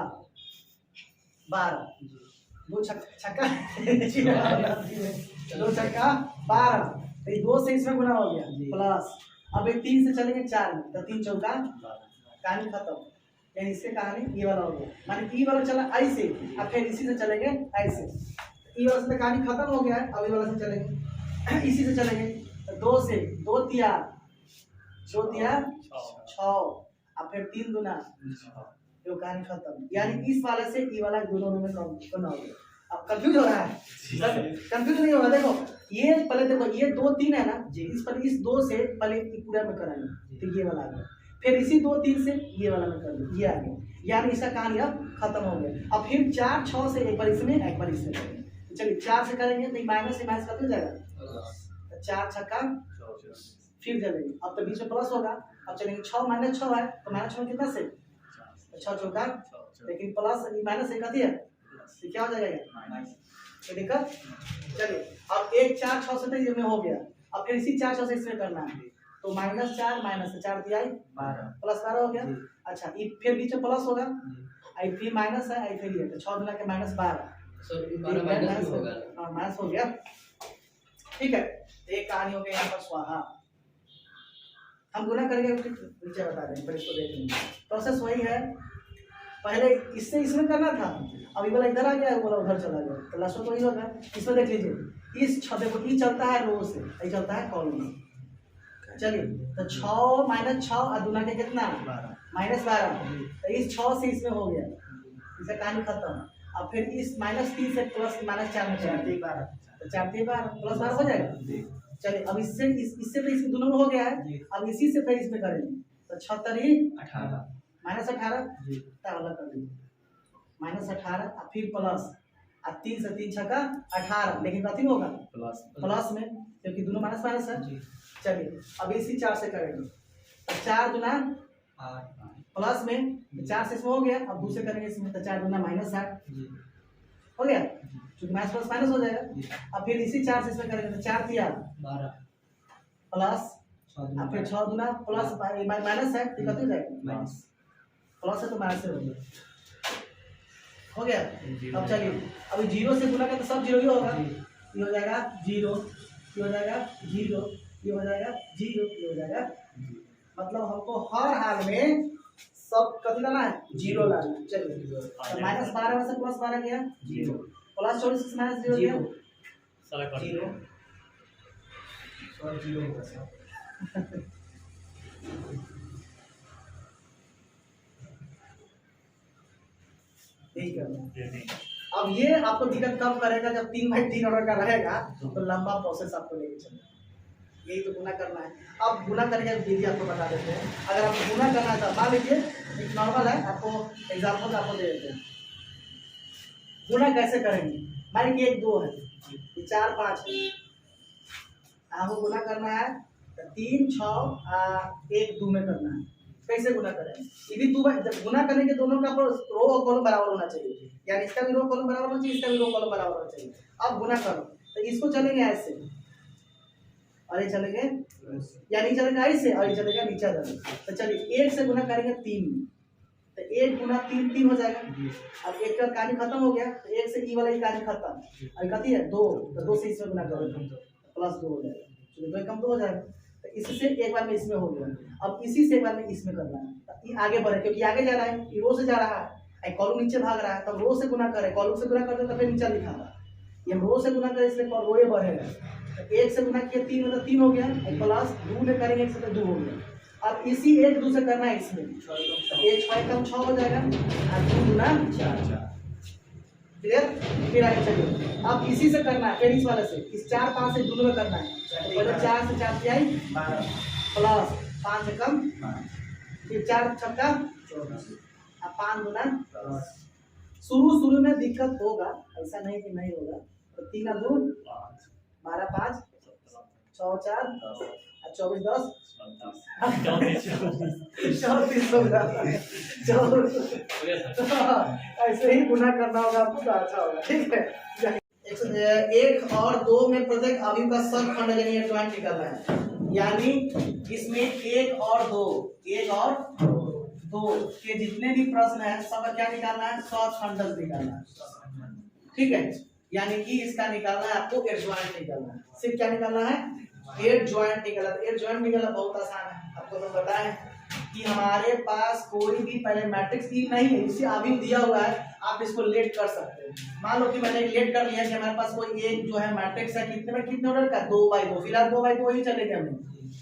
12 2 छक्का 2 छक्का 12 तो ये 2 से इसमें गुना हो गया प्लस अब ये 3 से चलेंगे 4 में तो 3 चौका कहानी खत्म। यानी इसके कहानी ये वाला हो गया माने ई वाला चला आई से अब फिर इसी से चलेंगे आई से ई वाला से कहानी खत्म हो गया है। अब ये वाला से चलेंगे इसी से चलेंगे तो 2 से 2 तिया 6 अब फिर 3 दूना जो कहानी खत्म। यानी इस वाले से ई वाला दोनों में कम करना हो गया। अब कंफ्यूज हो रहा है कंफ्यूज नहीं होगा। देखो ये पहले देखो ये 2 3 है ना इस पर इस 2 से पहले पूरा में कराएंगे तो ये वाला आ गया फिर इसी 2 3 से ये वाला में कर दो ये आ गया। यानी इसका कहानी अब खत्म हो गया। अब फिर 4 6 से एक बार इसमें एक बार इसमें करेंगे तो चलिए 4 से करेंगे तो माइनस से माइनस कट जाएगा तो 4 छक्का फिर चलेंगे अब तो बीच में प्लस होगा। अब चलेंगे 6 -6 है तो -6 कितना से 6 चौका लेकिन प्लस माइनस से कथी है तो क्या हो जाएगा ये दिक्कत। चलिए अब 1 4 6 से तो ये में हो गया। अब फिर इसी 4 6 से इसमें करना है तो -4 -4 दिया 12 प्लस 12 हो गया। अच्छा ये फिर बीच में प्लस होगा आई फिर माइनस है आई फिर ये तो 6 गुना के -12 माइनस हो गया। ठीक है एक कहानी हो गई यहाँ पर स्वाहा। हम गुना करेंगे नीचे बता देंगे पर इसको देख लेंगे। प्रोसेस वही है पहले इससे इसमें करना था अब ये वाला इधर आ गया वो वाला उधर चला गया तो लास्ट में वही होगा। इसमें देख लीजिए इस देखो ई चलता है रो से ये चलता है कॉलम से। चलिए तो 6 -6 और दूना के कितना -12 तो इस 6 से इसमें हो गया इसका कहानी खत्म। अब फिर इस -3 से प्लस -4 में 4 3 12 तो 4 3 12 प्लस 12 हो जाएगा। चलिए अब इससे तो इसमें दोनों में हो गया है। अब इसी से फिर इसमें करेंगे तो 76 18 -18 वाला कर दीजिए -18 और फिर प्लस और 3 से 3 छक्का 18 लेकिन कथी होगा प्लस में क्योंकि दोनों माइनस माइनस है। चलिए अब इसी 4 से करेंगे तो 4 दूना प्लस में 4 से इसमें हो गया। अब दूसरे करेंगे इसमें तो 4 दूना -8 हो गया क्योंकि माइनस प्लस माइनस हो जाएगा। अब फिर इसी 4 से इसमें करेंगे तो 4 दिया 12 प्लस अब फिर 6 दूना प्लस माइनस है तो कथी हो जाएगा प्लस है तो माइनस से हो गया। अब चलिए अभी 0 से गुना का तो सब 0 ही होगा। ये हो जाएगा 0 ये हो जाएगा 0 ये हो जाएगा 0 ये हो जाएगा मतलब हमको हर हाल में सब कथी लाना है 0 लाना है। चलिए तो -12 में से +12 गया 0 प्लस 24 से -0 गया 0 और 0 होगा। यही करना। अब ये आपको दिक्कत कब करेगा जब 3/3 ऑर्डर का रहेगा तो लंबा प्रोसेस आपको लेके चलेगा। यही तो गुना करना है। अब गुना करके विधि आपको बता देते हैं। अगर आपको गुना करना है तो मान लीजिए एक नॉर्मल है आपको एग्जांपल आपको दे देते हैं। गुना कैसे करेंगे मान लीजिए 1 2 है ये 4 5 है आपको गुना करना है तो 3 6 1 2 में करना है। कैसे गुना करें ये भी 2 जब गुना करने के दोनों का रो और कॉलम बराबर होना चाहिए। यानी इसका भी रो कॉलम बराबर होना चाहिए इसका भी रो कॉलम बराबर होना चाहिए। अब गुना करो तो इसको चलेंगे ऐसे और ये चलेंगे यानी चलेगा ऐसे और ये चलेगा नीचे चलेगा। तो चलिए 1 से गुना करेंगे 3 तो 1 गुना 3 3 हो जाएगा। अब 1 का कहानी खत्म हो गया तो 1 से ई वाला कहानी खत्म। अब कथी है 2 तो 2 से इसमें गुना करोगे प्लस 2 हो जाएगा चलिए 2 कम 2 हो जाएगा। तो इससे एक बार में इसमें हो गया। अब इसी से एक बार में इसमें करना है ये आगे बढ़े क्योंकि आगे जा रहा है ये रो से जा रहा है कॉलम नीचे भाग रहा है तब रो से गुना करे कॉलम से गुना करते तो फिर नीचे लिखा था ये रो से गुना करे इसलिए रो ये बढ़ेगा। तो 1 से गुना किया 3 मतलब 3 हो गया प्लस 2 में करेंगे 1 से तो 2 हो गया। अब इसी 1 2 से करना है इसमें 1 6 कम 6 हो जाएगा और 2 गुना 4 क्लियर। फिर आगे चलिए अब इसी से करना है फिर इस वाले से इस 4 5 से दोनों में करना है पहले 4 से 4 किया 12 प्लस 5 से कम फिर 4 छक्का 14 और 5 गुना शुरू में दिक्कत होगा, ऐसा नहीं कि नहीं होगा। तो 3 और 2 12 5 6 4 24 10 34 होगा। ऐसे ही गुना करना होगा आपको तो अच्छा होगा, ठीक है। 1 और 2 में प्रत्येक अवयव का सतखंड यानी एडजॉइंट निकालना है, यानी इसमें 1 और 2 के जितने भी प्रश्न है सबका क्या निकालना है, सतखंड निकालना है, ठीक है। यानी कि इसका निकालना है आपको एडजॉइंट निकालना है। सिर्फ क्या निकालना है, एडजॉइंट निकालना। एडजॉइंट निकालना बहुत आसान है, आपको तो पता है कि हमारे पास कोई भी पहले मैट्रिक्स ही नहीं है, इसे अभी दिया हुआ है, आप इसको लेट कर सकते हैं। मान लो कि मैंने लेट कर लिया कि हमारे पास कोई एक जो है मैट्रिक्स है, कितने में कितने ऑर्डर का, 2x2। फिलहाल 2x2 ही चलेंगे, हमें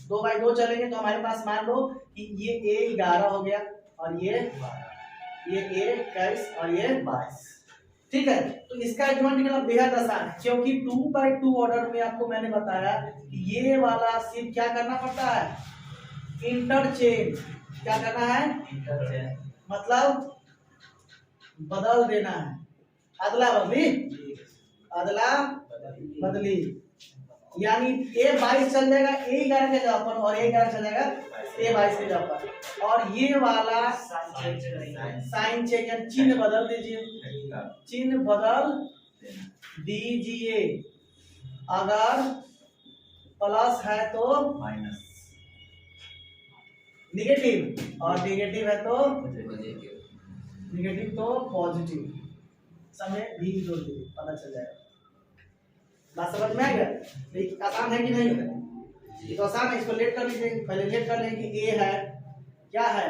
2x2 चलेंगे। तो हमारे पास मान लो कि ये A11 हो गया और ये A21 और ये 22, ठीक है। तो इसका एडजॉइंट निकालना बेहद आसान है, क्योंकि 2x2 ऑर्डर में आपको मैंने बताया कि ये वाला सिर्फ क्या करना पड़ता है, इंटरचेंज। क्या करना है, इंटरचेंज मतलब बदल देना है, अदला बदली। यानी A22 चल जाएगा A11 के जगह पर और A11 चल जाएगा A22 के जगह पर। और ये वाला साइन चेंज, चिन्ह बदल दीजिए, चिन्ह बदल दीजिए। अगर प्लस है तो माइनस, निगेटिव और निगेटिव है तो निगेटिव तो पॉजिटिव, समय भी जोड़ दीजिए, पता चल जाएगा। बात समझ में आ गया? लेकिन आसान है कि नहीं है? ये तो आसान है, इसको लेट कर लीजिए। पहले लेट कर लें कि A है, क्या है,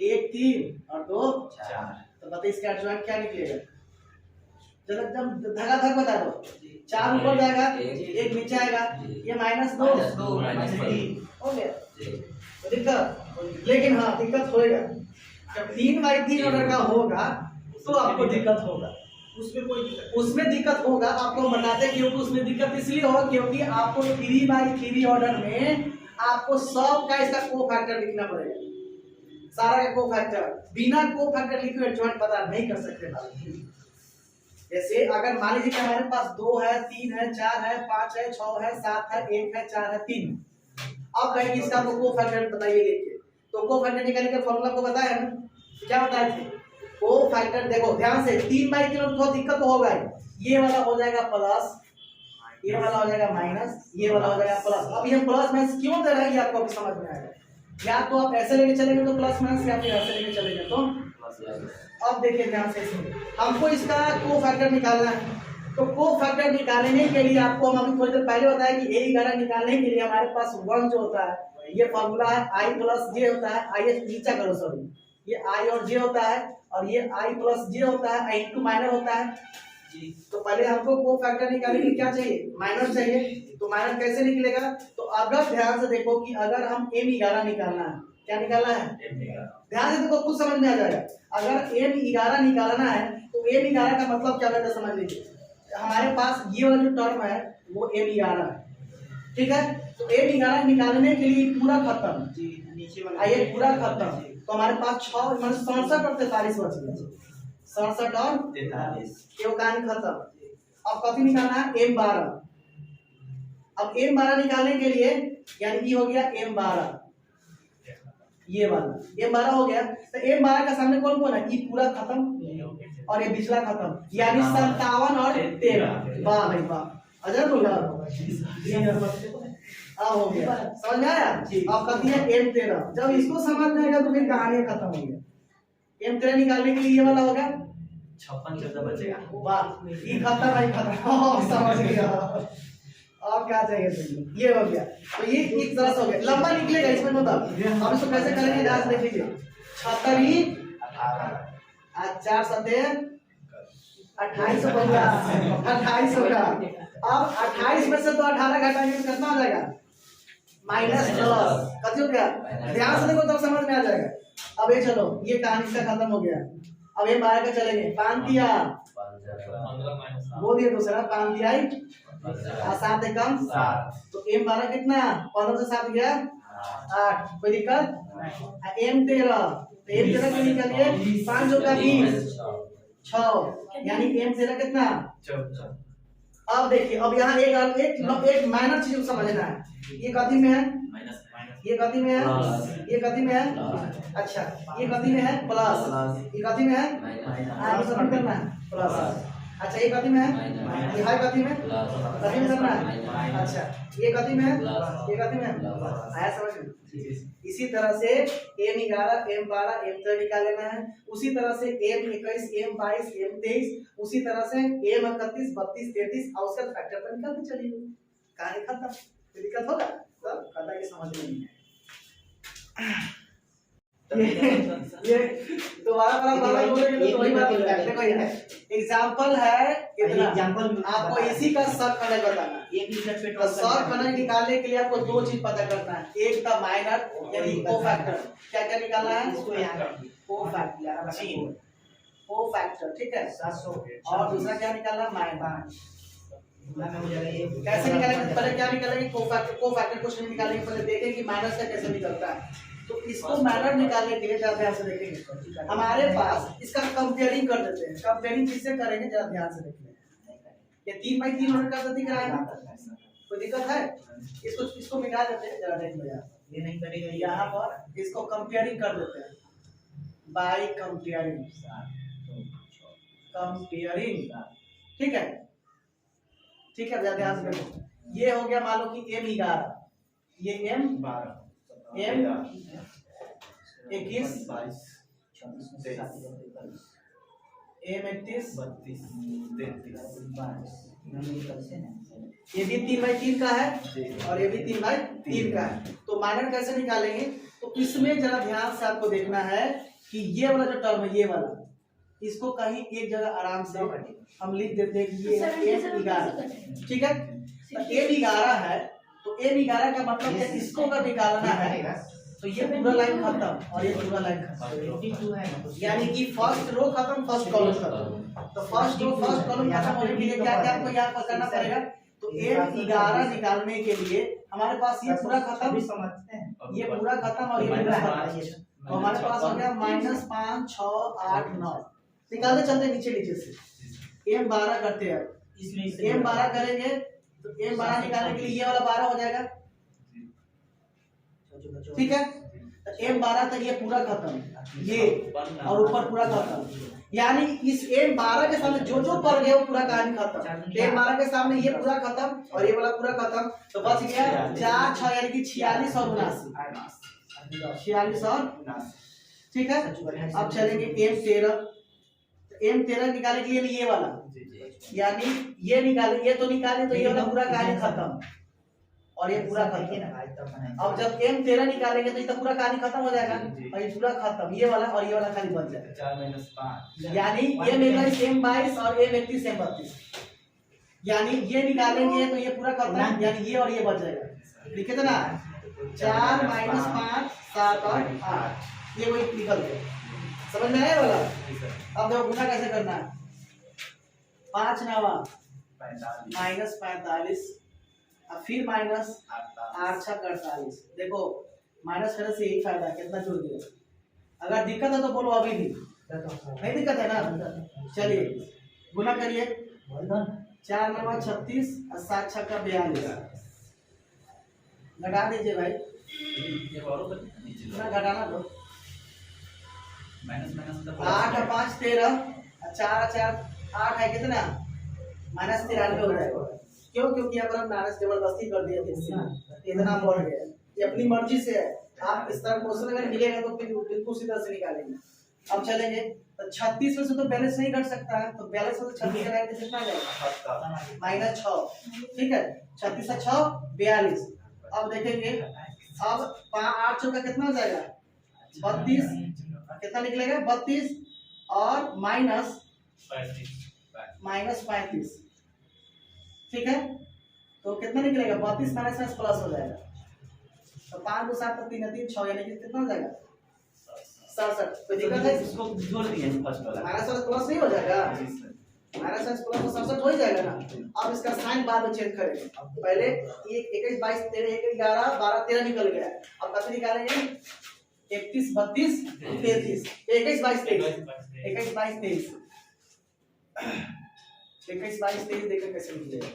1 3 और 2 4। तो बताइए इसका एडजॉइंट क्या निकलेगा, जब एकदम धगा धग बता दो। 4 ऊपर जाएगा, 1 नीचे आएगा, ये -2 हो गया। तो दिक्कत, लेकिन हाँ दिक्कत होएगा जब 3/3 ऑर्डर का होगा तो आपको दिक्कत होगा। उसमें दिक्कत होगा, आपको बताते हैं क्योंकि उसमें दिक्कत इसलिए होगा क्योंकि आपको 3/3 ऑर्डर में आपको सब का इसका कोफैक्टर लिखना पड़ेगा, सारा का कोफैक्टर। बिना कोफैक्टर लिखे एडजॉइंट पता नहीं कर सकते। जैसे अगर मान लीजिए कि हमारे पास 2 है, 3 है, 4 है, 5 है, 6 है, 7 है, 1 है, 4 है, 3। अब कहेंगे इसका आपको कोफैक्टर बताइए लिखिए। तो कोफैक्टर निकालने के फॉर्मूला को बताया ना, क्या बताए थे, कोफैक्टर देखो ध्यान से, 3/3 में थोड़ा दिक्कत तो होगा। ये वाला हो जाएगा प्लस, ये वाला हो जाएगा माइनस, ये वाला हो जाएगा प्लस। अब ये प्लस माइनस क्यों दे रहा है ये आपको अभी समझ में आएगा। या तो आप ऐसे लेके चलेंगे तो प्लस माइनस, या फिर ऐसे लेके चलेंगे तो प्लस। अब देखिए ध्यान से, इसमें हमको इसका कोफैक्टर निकालना है। तो कोफैक्टर निकालने के लिए आपको हम अभी थोड़ी देर पहले बताया कि A11 निकालने के लिए हमारे पास 1 जो होता है, ये फॉर्मूला है I + J होता है। I नीचा करो, सॉरी, ये I और J होता है और ये I + J होता है, I * माइनर होता है जी। तो पहले हमको कोफैक्टर निकालने के लिए क्या चाहिए, माइनर चाहिए। तो माइनर कैसे निकलेगा, तो अगर ध्यान से देखो कि अगर हम M11 निकालना है, क्या निकालना है, ध्यान से देखो, कुछ समझ में आ जाएगा। अगर M11 निकालना है तो M11 का मतलब क्या होता है समझ लीजिए। हमारे पास ये वाला जो टर्म है वो M11 है, ठीक है। तो M11 निकालने के लिए पूरा खत्म जी, नीचे वाला ये पूरा खत्म। तो हमारे पास 6 मतलब 67 और 43 बच गया, 67 और 43 ये कहानी खत्म। अब कॉपी निकालना है M12। अब M12 निकालने के लिए यानी कि हो गया M12, ये वाला M12 हो गया। तो M12 का सामने कौन कौन है, ये पूरा खत्म और ये पिछला खत्म, यानी 57 और 13। वाह भाई वाह, अजय तो यार हो गया, समझ में आया। अब कहती है M13। जब इसको समझ में आएगा तो फिर कहानी खत्म हो गया। M13 निकालने के लिए ये वाला होगा 56 14 बचेगा। वाह, ये खत्म भाई खत्म, समझ गया। अब क्या चाहिए तुमको, ये हो गया। तो ये एक तरह से हो गया, लंबा निकलेगा इसमें मतलब। अब इसको कैसे करेंगे ध्यान से देख लीजिए। 76 18 4 7 28 होगा, 28 होगा। अब 28 में से तो 18 घटाएंगे तो कितना आ जाएगा, -10। कथी हो गया, ध्यान से देखो तब समझ में आ जाएगा। अब ये चलो, ये कहानी इसका खत्म हो गया। अब ये 12 का चलेंगे, 5 दिया वो दिया दूसरा, 5 दिया 7 कम 7। तो M12 कितना, 15 से 7 गया 8, कोई दिक्कत। M13 तो M13 के निकालिए, 5 होगा 20, 6 यानी m तेरा कितना 14। अब देखिए अब यहाँ एक माइनर चीज को समझना है, ये गति में है, ये गति में है, ये गति में है, अच्छा ये गति में है प्लस, ये गति में है आगे सब करना है प्लस, अच्छा ये गति में है, ये हाई गति में करना है, अच्छा ये गति में है, ये गति में आया समझ में। इसी तरह से M11 M12 M13 निकाल लेना है, उसी तरह से M21 M22 M23, उसी तरह से M31 32 33 और उसका फैक्टर पर निकालते चलिए, कहानी खत्म। कोई दिक्कत होगा सब खाता के समझ में नहीं है। ये दोबारा बोलेंगे तो वही बात हो जाएगी। देखो ये एग्जांपल है कितना, एग्जांपल आपको इसी का सब कनेक्ट बताना है। एक यूनिट पे तो सब कनेक्ट निकालने के लिए आपको दो चीज पता करना है, एक था माइनर यानी कोफैक्टर, क्या क्या निकालना है इसको यहाँ कोफैक्टर, ठीक है 700, और दूसरा क्या निकालना माइनर, कैसे निकालेंगे पहले क्या निकालेंगे कोफैक्टर कुछ नहीं निकालेंगे, पहले देखेंगे कि माइनस का कैसे निकलता है। तो इसको मैटर निकालने के लिए जरा ध्यान से देखेंगे, हमारे पास इसका कंपेयरिंग कर देते हैं। कंपेयरिंग किससे करेंगे जरा ध्यान से देखिए, ये 3/3 ऑर्डर का दिख रहा है, कोई दिक्कत है? इसको मिटा देते हैं, जरा देख लो यार, ये नहीं करेंगे यहाँ पर, इसको कंपेयरिंग कर देते हैं बाय कंपेयरिंग, ठीक है ठीक है, जरा ध्यान से देखो। ये हो गया मान लो कि M11, ये M12 M21 M31 32 ये भी 3/3 का है और ये भी 3/3 का है। तो माइनर कैसे निकालेंगे, तो इसमें जरा ध्यान से आपको देखना है कि ये वाला जो टर्म है ये वाला, इसको कहीं एक जगह आराम से हम लिख देते हैं कि ये M11, ठीक है। तो M11 है, तो M11 का मतलब है इसको अगर निकालना है तो ये पूरा लाइन खत्म और ये पूरा लाइन खत्म, यानी कि फर्स्ट रो खत्म फर्स्ट कॉलम खत्म। तो फर्स्ट रो फर्स्ट कॉलम खत्म होने के लिए क्या क्या आपको यहाँ पर करना पड़ेगा, तो M11 निकालने के लिए हमारे पास ये पूरा खत्म, ये पूरा खत्म और ये पूरा खत्म, तो हमारे पास हो गया -5 6 8 9, निकालते चलते नीचे नीचे से M12 करते हैं, इसमें M12 करेंगे तो M12 निकालने के लिए ये वाला 12 हो जाएगा, ठीक है। तो M12 तक ये पूरा खत्म, ये और ऊपर पूरा खत्म, यानी इस M12 के सामने जो जो पड़ गया वो पूरा कहानी खत्म। M12 के सामने ये पूरा खत्म और ये वाला पूरा खत्म, तो बच गया 4 6 यानी कि 46 और 79, 46 और 79, ठीक है। अब चलेंगे M13, M13 निकालने के लिए ये वाला, यानी ये निकाले, ये तो निकाले तो ये वाला पूरा कहानी खत्म और ये पूरा खत्म। अब जब M13 निकालेंगे तो ये तो पूरा कहानी खत्म हो जाएगा और ये पूरा खत्म, ये वाला और ये वाला खाली बच जाएगा 4 - 5, यानी M21 M22 और M31 M32, यानी ये निकालेंगे तो ये पूरा खत्म, यानी ये और ये बच जाएगा, लिखे थे ना 4 - 5 7 और 8, ये वही निकल गया, समझ में आया वाला। अब देखो गुना कैसे करना है, 5 9 -45, अब फिर माइनस 8 6 48, देखो माइनस करने से यही फायदा है, कितना जुड़ गया। अगर दिक्कत है तो बोलो, अभी भी नहीं दिक्कत है ना, चलिए गुना करिए, 4 9 36 और 7 6 का 42, घटा दीजिए भाई, घटाना दो, 8 और 5 13 और 4 4 8 है कितना -93 हो जाएगा, क्यों? क्योंकि यहाँ पर हम माइनस जबरदस्ती कर दिए थे, इतना बढ़ गया, ये अपनी मर्जी से है। आप इस तरह क्वेश्चन अगर मिलेगा तो फिर बिल्कुल सीधा से निकालेंगे। अब चलेंगे तो 36 में से तो बैलेंस नहीं कर सकता है, तो बैलेंस में 36 लगाए तो कितना जाएगा -6, ठीक है, 36 से 6 42। अब देखेंगे, अब 8 चौका कितना हो जाएगा 32, कितना निकलेगा 32 और -35, ठीक है। तो कितना निकलेगा 32 - प्लस हो जाएगा, तो 5 2 7 3 3 6, यानी कि कितना हो जाएगा 67। कोई दिक्कत है? इसको जोड़ दिए फर्स्ट वाला -+ प्लस नहीं हो जाएगा, -+ प्लस तो 67 हो ही जाएगा ना। अब इसका साइन बाद में चेंज करेंगे, पहले 21 22 13 11 12 13 निकल गया, अब कैसे निकालेंगे 31 32 33, 21 22 23, 21 22 23, 21 22 23 देखकर कैसे निकलेगा।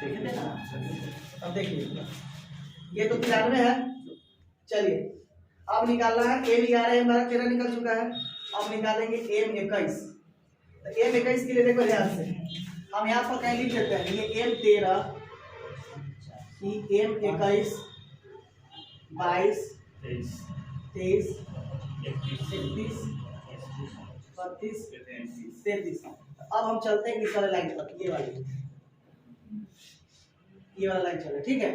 देखे थे ना? अब देखिए ये तो 93 है। चलिए अब निकालना है M 11 हमारा 13 निकल चुका है। अब निकालेंगे M 21। तो M 21 के लिए देखो ध्यान से हम यहाँ पर कहीं लिख देते हैं, ये M 13 M 21 22 23 31 32 33। अब हम चलते हैं इस वाले लाइन पर, ये वाला लाइन चले, ठीक है।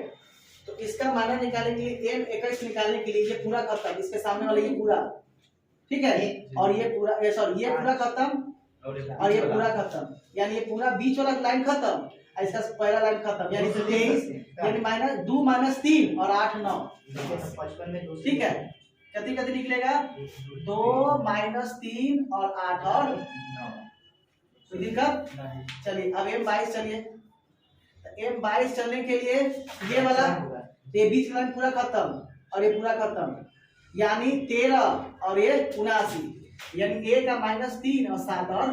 तो इसका माना निकालने के लिए M 21 निकालने के लिए ये पूरा खत्म, इसके सामने वाला ये पूरा, ठीक है, और ये पूरा सॉरी ये पूरा खत्म और ये पूरा खत्म, यानी ये पूरा बीच वाला लाइन खत्म, इसका पहला लाइन खत्म, यानी 23 यानी माइनस 2 माइनस 3 और 8 9, 55 में 2 ठीक है। कितनी कितनी निकलेगा 2 माइनस 3 और 8 और 9। कोई दिक्कत? चलिए अब M 22 चलिए, M 22 चलने के लिए ये वाला ये बीच लाइन पूरा खत्म और ये पूरा खत्म, यानी 13 और ये 79, यानी A का माइनस 3 और 7 और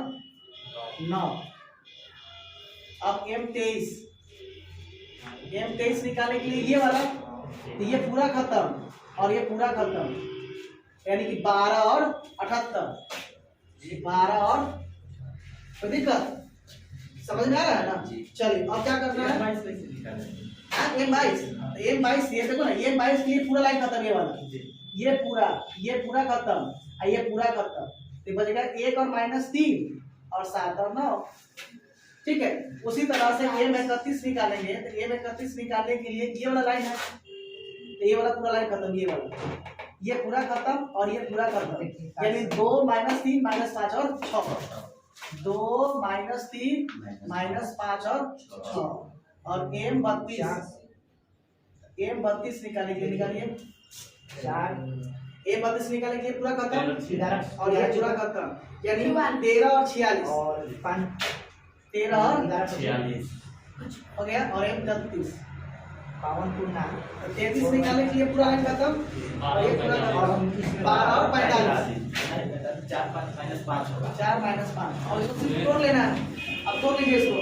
9। अब M 23 निकालने के लिए ये वाला, तो ये पूरा खत्म और ये पूरा खत्म, यानी कि 12 और 78, 12 और कोई दिक्कत समझ में आ रहा है ना? चलिए अब क्या करना है M 22 ये देखो ना, M 22 के लिए पूरा लाइन खत्म, ये वाला ये पूरा खत्म और ये पूरा खत्म, तो बचेगा 1 और माइनस 3 और 7 और 9, ठीक है। उसी तरह से M 31 निकालेंगे, तो M 31 निकालने के लिए ये वाला लाइन है, तो ये वाला पूरा लाइन खत्म, ये पूरा खत्म और ये पूरा खत्म, यानी 2 माइनस 3 माइनस 5 और 6, 2 माइनस 3 माइनस 5 और 6, और M 32 निकालने के लिए निकालिए, M 32 निकालने के लिए पूरा खत्म और ये पूरा खत्म, यानी 13 और 46 और 13 और 46 हो गया, और M 33 33 निकालने के लिए पूरा लाइन खत्म और ये पूरा खत्म, 12 और 45 4 माइनस 5 और इसको सिर्फ तोड़ लेना है। अब तोड़ लीजिए इसको,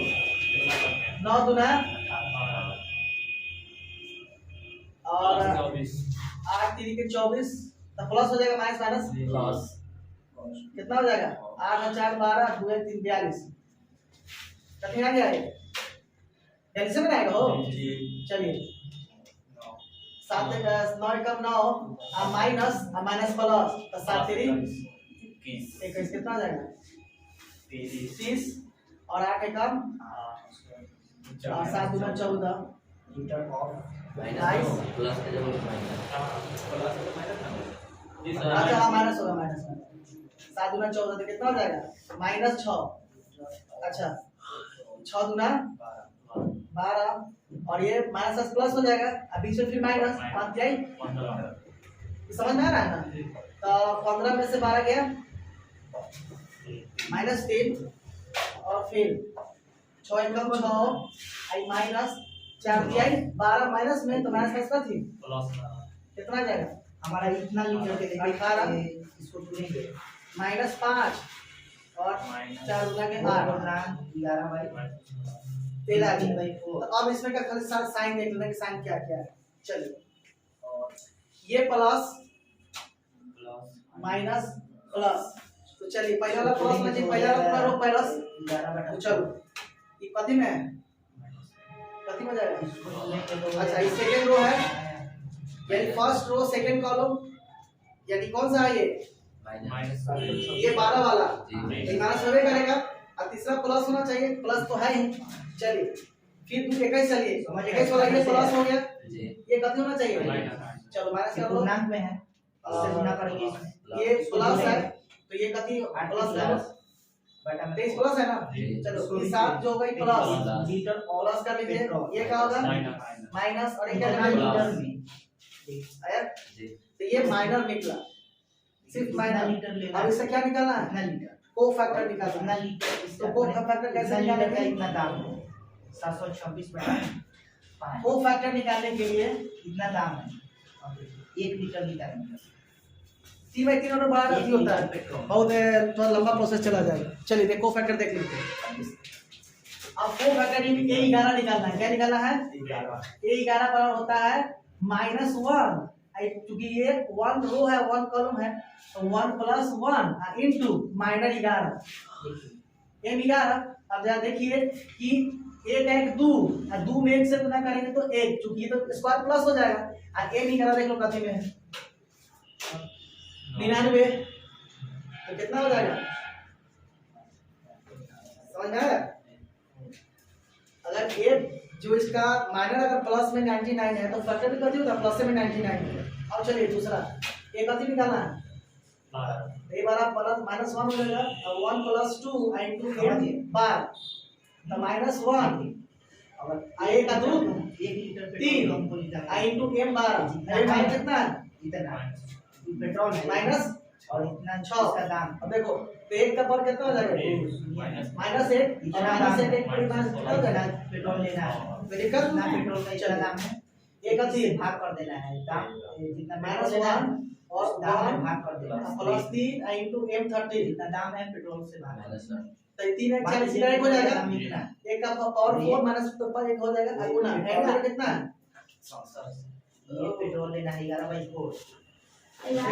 9 दूना और 8 3 के 24, तो प्लस हो जाएगा माइनस माइनस कितना हो जाएगा 8 और 4 12 2 3 42, कितनी आ गया ये 42 में आएगा हो। चलिए 7 9 कम 9 माइनस प्लस, तो 7 3 21 कितना आ जाएगा 30 और 8 कम 7 दूना 14 अच्छा माइनस होगा, माइनस 7 दूना 14, तो कितना हो जाएगा माइनस 6, अच्छा 6 दूना 12 और ये माइनस प्लस हो जाएगा, अब बीच में फिर माइनस 5 जाए, समझ में आ रहा है ना? तो 15 में से 12 गया माइनस 3 और फिर 6 इनकम 6 आई माइनस 4 दिया 12 माइनस में, तो माइनस का थी कितना आ जाएगा हमारा इतना लीटर के 18 इसको चुनेंगे माइनस 5 और 4 गुना के 8 13। तो अब इसमें का खाली साइन देख लेना कि साइन क्या क्या है। चलिए ये प्लस माइनस प्लस, तो चलिए पहला वाला प्लस में, पहला वाला रो प्लस, तो चलो ये कथी में है, कथी में जाएगा, अच्छा ये सेकंड रो है, यानी फर्स्ट रो सेकंड कॉलम, यानी कौन सा है ये 12 वाला, ये माइनस होवे करेगा, और तीसरा प्लस होना चाहिए, प्लस तो है ही। चलिए फिर 21 चलिए 21 वाला ये प्लस हो गया, ये कथी होना चाहिए, चलो माइनस कर लो, पूर्णांक में है, इससे गुना करेंगे, ये प्लस है, तो ये कथी प्लस है, बटा में 23 प्लस है ना, चलो ये 7 जो हो गई प्लस, लीटर प्लस कर लीजिए, ये क्या होगा माइनस, और ये क्या लीटर में आया, तो ये माइनर निकला, सिर्फ माइनर लीटर ले, अब इससे क्या निकालना है, कितना लीटर को फैक्टर निकालना, कितना लीटर, तो को फैक्टर कैसे निकालेंगे, इतना दाम है 726 बटा 5, को फैक्टर निकालने के लिए कितना दाम है 1 लीटर निकालेंगे, 3/3 और बड़ा नहीं होता है, बहुत थोड़ा लंबा प्रोसेस चला जाएगा। चलिए देखो फैक्टर देख लेते हैं। अब को फैक्टर A11 निकालना है। क्या निकालना है? A11 बराबर होता है -1, क्योंकि ये 1 रो है 1 कॉलम है, तो 1 + 1 इनटू -11 M11। अब जरा देखिए कि 1 1 2 और 2 में 1 से गुना करेंगे तो 1, क्योंकि ये तो स्क्वायर प्लस हो जाएगा। और M11 देख लो कथी में है 99, तो कितना हो जाएगा समझ में आया? अगर ये जो इसका माइनर अगर प्लस में 99 है तो फैक्टर भी कथी होता है प्लस में 99 है। अब चलिए दूसरा ये कथी निकालना है, ये बार -1 हो जाएगा, अब 1 + 2 इनटू m बार तो -1 और a का 2 3 इनटू m बार, ये बार कितना है इतना पेट्रोल है माइनस और इतना 6 6 का दाम। अब देखो तो 1 का पर कितना हो जाएगा -1 और -1 बड़ी माइनस कितना हो जाएगा पेट्रोल लेना है, तो दिक्कत कितना पेट्रोल का इतना दाम है, एक का 3 भाग कर देना है दाम, जितना -1 और दाम है 1 भाग कर देना है, प्लस 3 इनटू m30 जितना दाम है पेट्रोल से भाग तो 3 1 40 डायरेक्ट हो जाएगा। कितना एक का पावर 4 माइनस तो पर 1 हो जाएगा गुना है कितना है ये पेट्रोल लेना है 11/4 ठीक है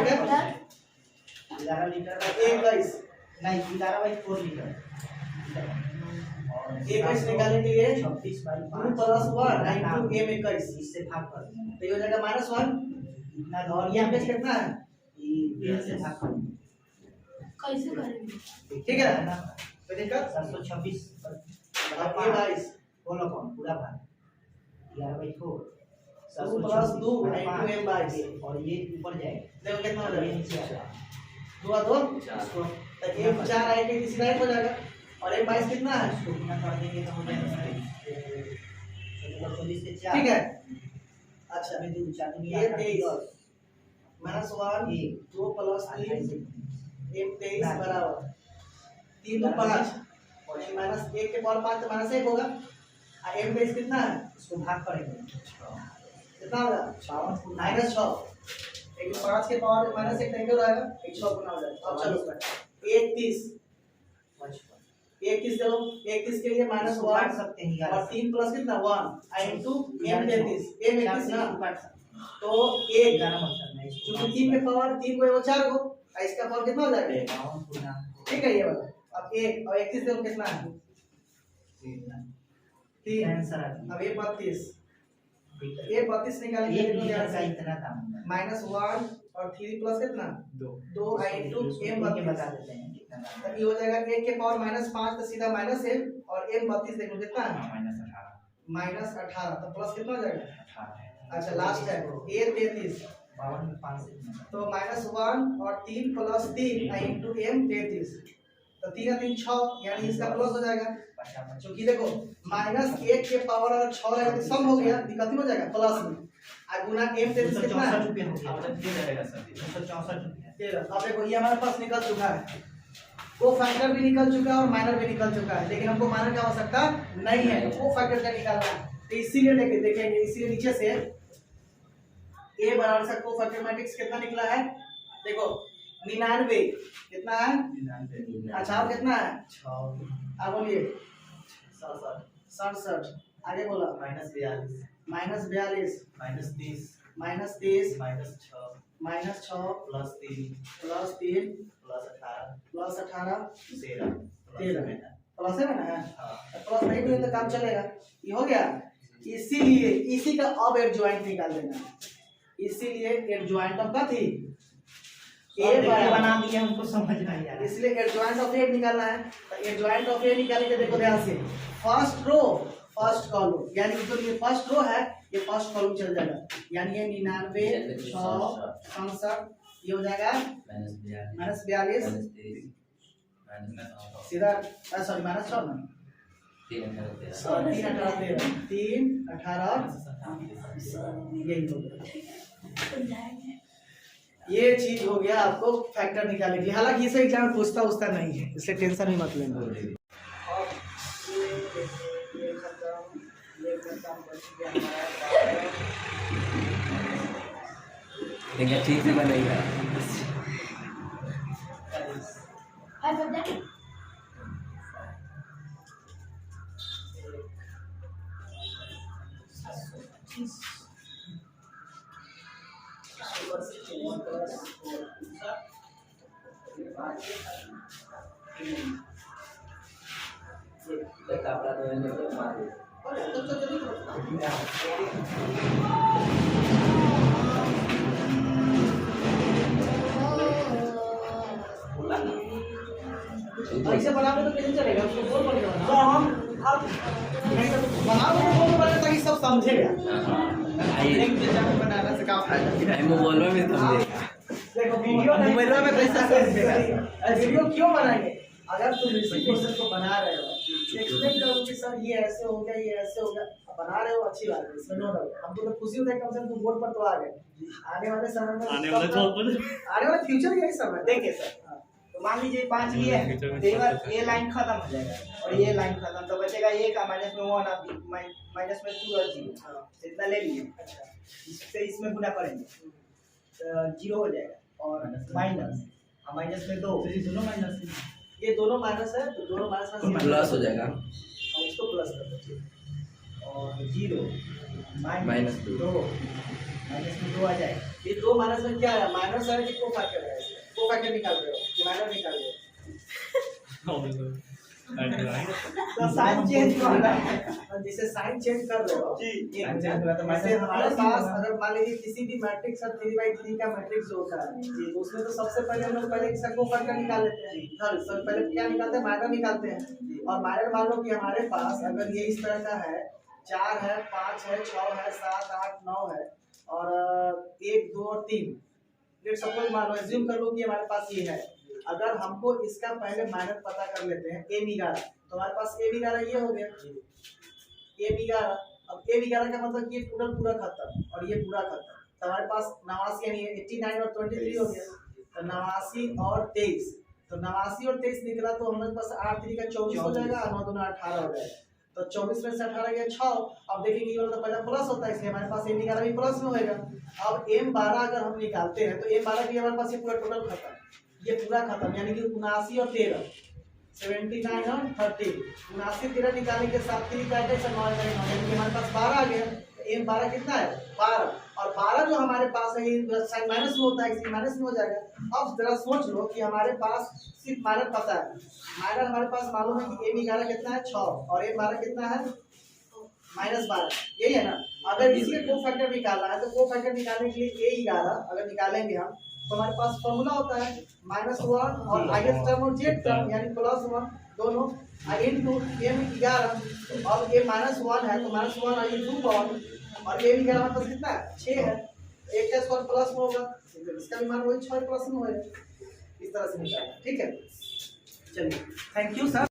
11 लीटर 21 नहीं 11/4 लीटर और 21 निकालने के लिए 26/5 2 + 1 इनटू m21 इससे भाग कर देना तो ये हो जाएगा -1 इतना और यहाँ पे कितना है ये से भाग कर देना कैसे करेंगे? ठीक है ना तो दिक्कत 726 अब ये 22 बोलो कौन पूरा भाग 11/4 2 + 2 इनटू m22 और ये ऊपर जाएगा देखो कितना हो ये जाएगा नीचे आ जाएगा 2 और 2 इसको तो ये 4 आएंगे इसी राइट हो जाएगा और m22 कितना है इसको गुना कर देंगे तो हो जाएगा 24 के 4 ठीक है अच्छा में 2 4 दूनी ये 23 -1 ये 2 + 3 m23 बराबर 3 2 5 और -1 के पावर 5 तो -1 होगा और m23 कितना है इसको भाग करेंगे कितना होगा 52 -6 एक 5 के पावर -1 तक हो जाएगा 6 गुना हो जाएगा। अब चलो 31 31 चलो 31 के लिए इसको काट -1 सकते हैं और 3 प्लस कितना 1 इनटू m33 m31 ना काट सकते तो 1 11 मतलब नहीं क्योंकि 3 के पावर 3 को 4 को और इसका पावर कितना हो जाएगा 52 ठीक है ये वाला अब 1 और 31 देखो कितना है 3 आंसर आ गया अब ये 32 ये 32 निकालेंगे एक देखो लीटर ध्यान का से इतना दाम है -1 और 3 प्लस कितना 2 इनटू के बता m32 देते हैं कितना दाम तब ये हो जाएगा 1 के पावर -5 तो सीधा -1 और m32 देखो कितना है -18 तो प्लस कितना हो जाएगा अच्छा लास्ट है a 33 52 में 5 से गुना तो -1 और 3 + 3 इनटू m33 तो 3 और 3 6 यानी इसका प्लस हो जाएगा क्योंकि देखो -1 के पावर अगर 6 है तो सम हो गया दिक्कत हो जाएगा प्लस में और गुना m33 कितना है 264 रुपये हो गया 264 रुपये 13 अब देखो ये हमारे पास निकल चुका है को फैक्टर भी निकल चुका है और माइनर भी निकल चुका है लेकिन हमको माइनर की आवश्यकता नहीं है तो को फैक्टर का निकालना है तो इसीलिए देखेंगे इसीलिए नीचे से a बराबर से को फैक्टर मैट्रिक्स कितना निकला है देखो 99 कितना है अच्छा और कितना है 6 आप बोलिए 67 67 आगे बोला -42 -42 -30 -30 -6 -6 +3 +3 +18 +18 13 प्लस है ना हाँ प्लस नहीं भी तो काम चलेगा ये हो गया इसीलिए इसी का अब एडजॉइंट निकाल देना इसीलिए एडजॉइंट ऑफ का थी ए बना दिया हमको समझ में नहीं आ रहा इसलिए एडजॉइंट ऑफ ए निकालना है तो एडजॉइंट ऑफ ए निकालेंगे देखो ध्यान से फर्स्ट रो फर्स्ट कॉलम यानी जो ये फर्स्ट रो है ये फर्स्ट कॉलम चल जाएगा यानी ये 99 6 67 ये हो जाएगा -42 सीधा सॉरी -6 ना 3 18 यही हो गया ये चीज हो गया आपको फैक्टर निकालने के लिए हालांकि इसे एग्जाम पूछता उछता नहीं है इसलिए टेंशन भी मत लेना और ये खत्म बच गया हमारा ठीक से बनेगा। 5 5 10 ऐसे बनाओगे तो कैसे चलेगा? उसको गोल बन जाएगा। तो हम अब नहीं तो बनाओगे तो गोल बनेगा ताकि सब समझेगा। एक जगह पे बनाने से क्या फायदा? मोबाइल में भी समझेगा। देखो वीडियो नहीं मोबाइल में कैसा समझेगा? वीडियो क्यों बनाएंगे? अगर तुम इसी क्वेश्चन को बना रहे हो, एक्सप्लेन करो कि सर ये ऐसे हो गया, ये ऐसे हो गया, बना रहे हो अच्छी बात है, इसमें नो डाउट। हमको तो खुशी होता है कम से कम तुम बोर्ड पर तो आ गए। आने वाले समय में आने वाले फ्यूचर यही समय। देखिए सर, तो मान लीजिए 5 लिए हैं, तो एक बार ये लाइन खत्म हो जाएगा और ये लाइन खत्म, तो बचेगा ये का माइनस में 1 और माइनस में 2 और 0, इतना ले लिए। इससे इसमें गुना करेंगे तो 0 हो जाएगा और माइनस और माइनस में 2, दोनों माइनस, ये दोनों माइनस है तो दोनों माइनस में प्लस हो जाएगा और उसको प्लस कर दो और 0 माइनस 2 माइनस में 2 आ जाएगा। ये दो माइनस में क्या है? माइनस है कि को फैक्टर है? को फैक्टर निकाल रहे हो कि माइनस निकाल रहे हो? तो साइन चेंज करना है जैसे साइन चेंज कर रहे हो जी, ये साइन चेंज हुआ तो जैसे माइनस हमारे पास अगर मान लीजिए किसी भी मैट्रिक्स का 3/3 का मैट्रिक्स होता है तो उसमें तो सबसे पहले हम लोग पहले इसका को फैक्टर निकाल लेते हैं। सर सबसे पहले क्या निकालते हैं? माइनर निकालते हैं। और माइनर मान लो कि हमारे पास अगर ये इस तरह का है, 4 है, 5 है, 6 है, 7 8 9 है और 1 2 और 3, लेट सपोज मान लो एज्यूम कर लो कि हमारे पास ये है। अगर हमको इसका पहले माइनर पता कर लेते हैं m11, तो हमारे पास m11 ये हो गया m11। अब m11 का मतलब ये टोटल पूरा खत्म और ये पूरा खत्म, तो हमारे पास 89 यानी 89 और 23 हो गया, तो 89 और 23, तो 89 और 23 निकला तो हमारे पास 8 3 का 24 हो जाएगा और 9 दूना 18 हो जाएगा। तो 24 में से 18 गया 6। अब देखेंगे ये वाला तो पहले प्लस होता है इसलिए हमारे पास m11 भी प्लस में होएगा। अब m12 अगर हम निकालते हैं तो m12 भी हमारे पास ये पूरा टोटल खत्म, ये पूरा खत्म यानी कि 79 और 13 79 और 30, 79 13 निकालने के साथ 3 काटे से 9 यानी कि हमारे पास 12 आ गया। m12 कितना है? 12, और 12 जो हमारे पास है ये साइन माइनस में होता है इसलिए माइनस में हो जाएगा। अब जरा सोच लो कि हमारे पास सिर्फ माइनर पता है, माइनर हमारे पास मालूम है कि m11 कितना है? 6 और m12 कितना है? -12, यही है ना। अगर इसके को फैक्टर निकालना है तो को फैक्टर निकालने के लिए a11 अगर निकालेंगे हम तो हमारे पास फॉर्मूला होता है -1 और आगे टर्म और जेड टर्म यानी +1 दोनों इनटू m11 और ये -1 है तो -1 और ये 2 और ये m11 हमारे पास कितना है? 6 है, 1 का स्क्वायर प्लस में होगा, इसका भी मान वही 6 प्लस में होगा। इस तरह से निकालना, ठीक है। चलिए, थैंक यू सर।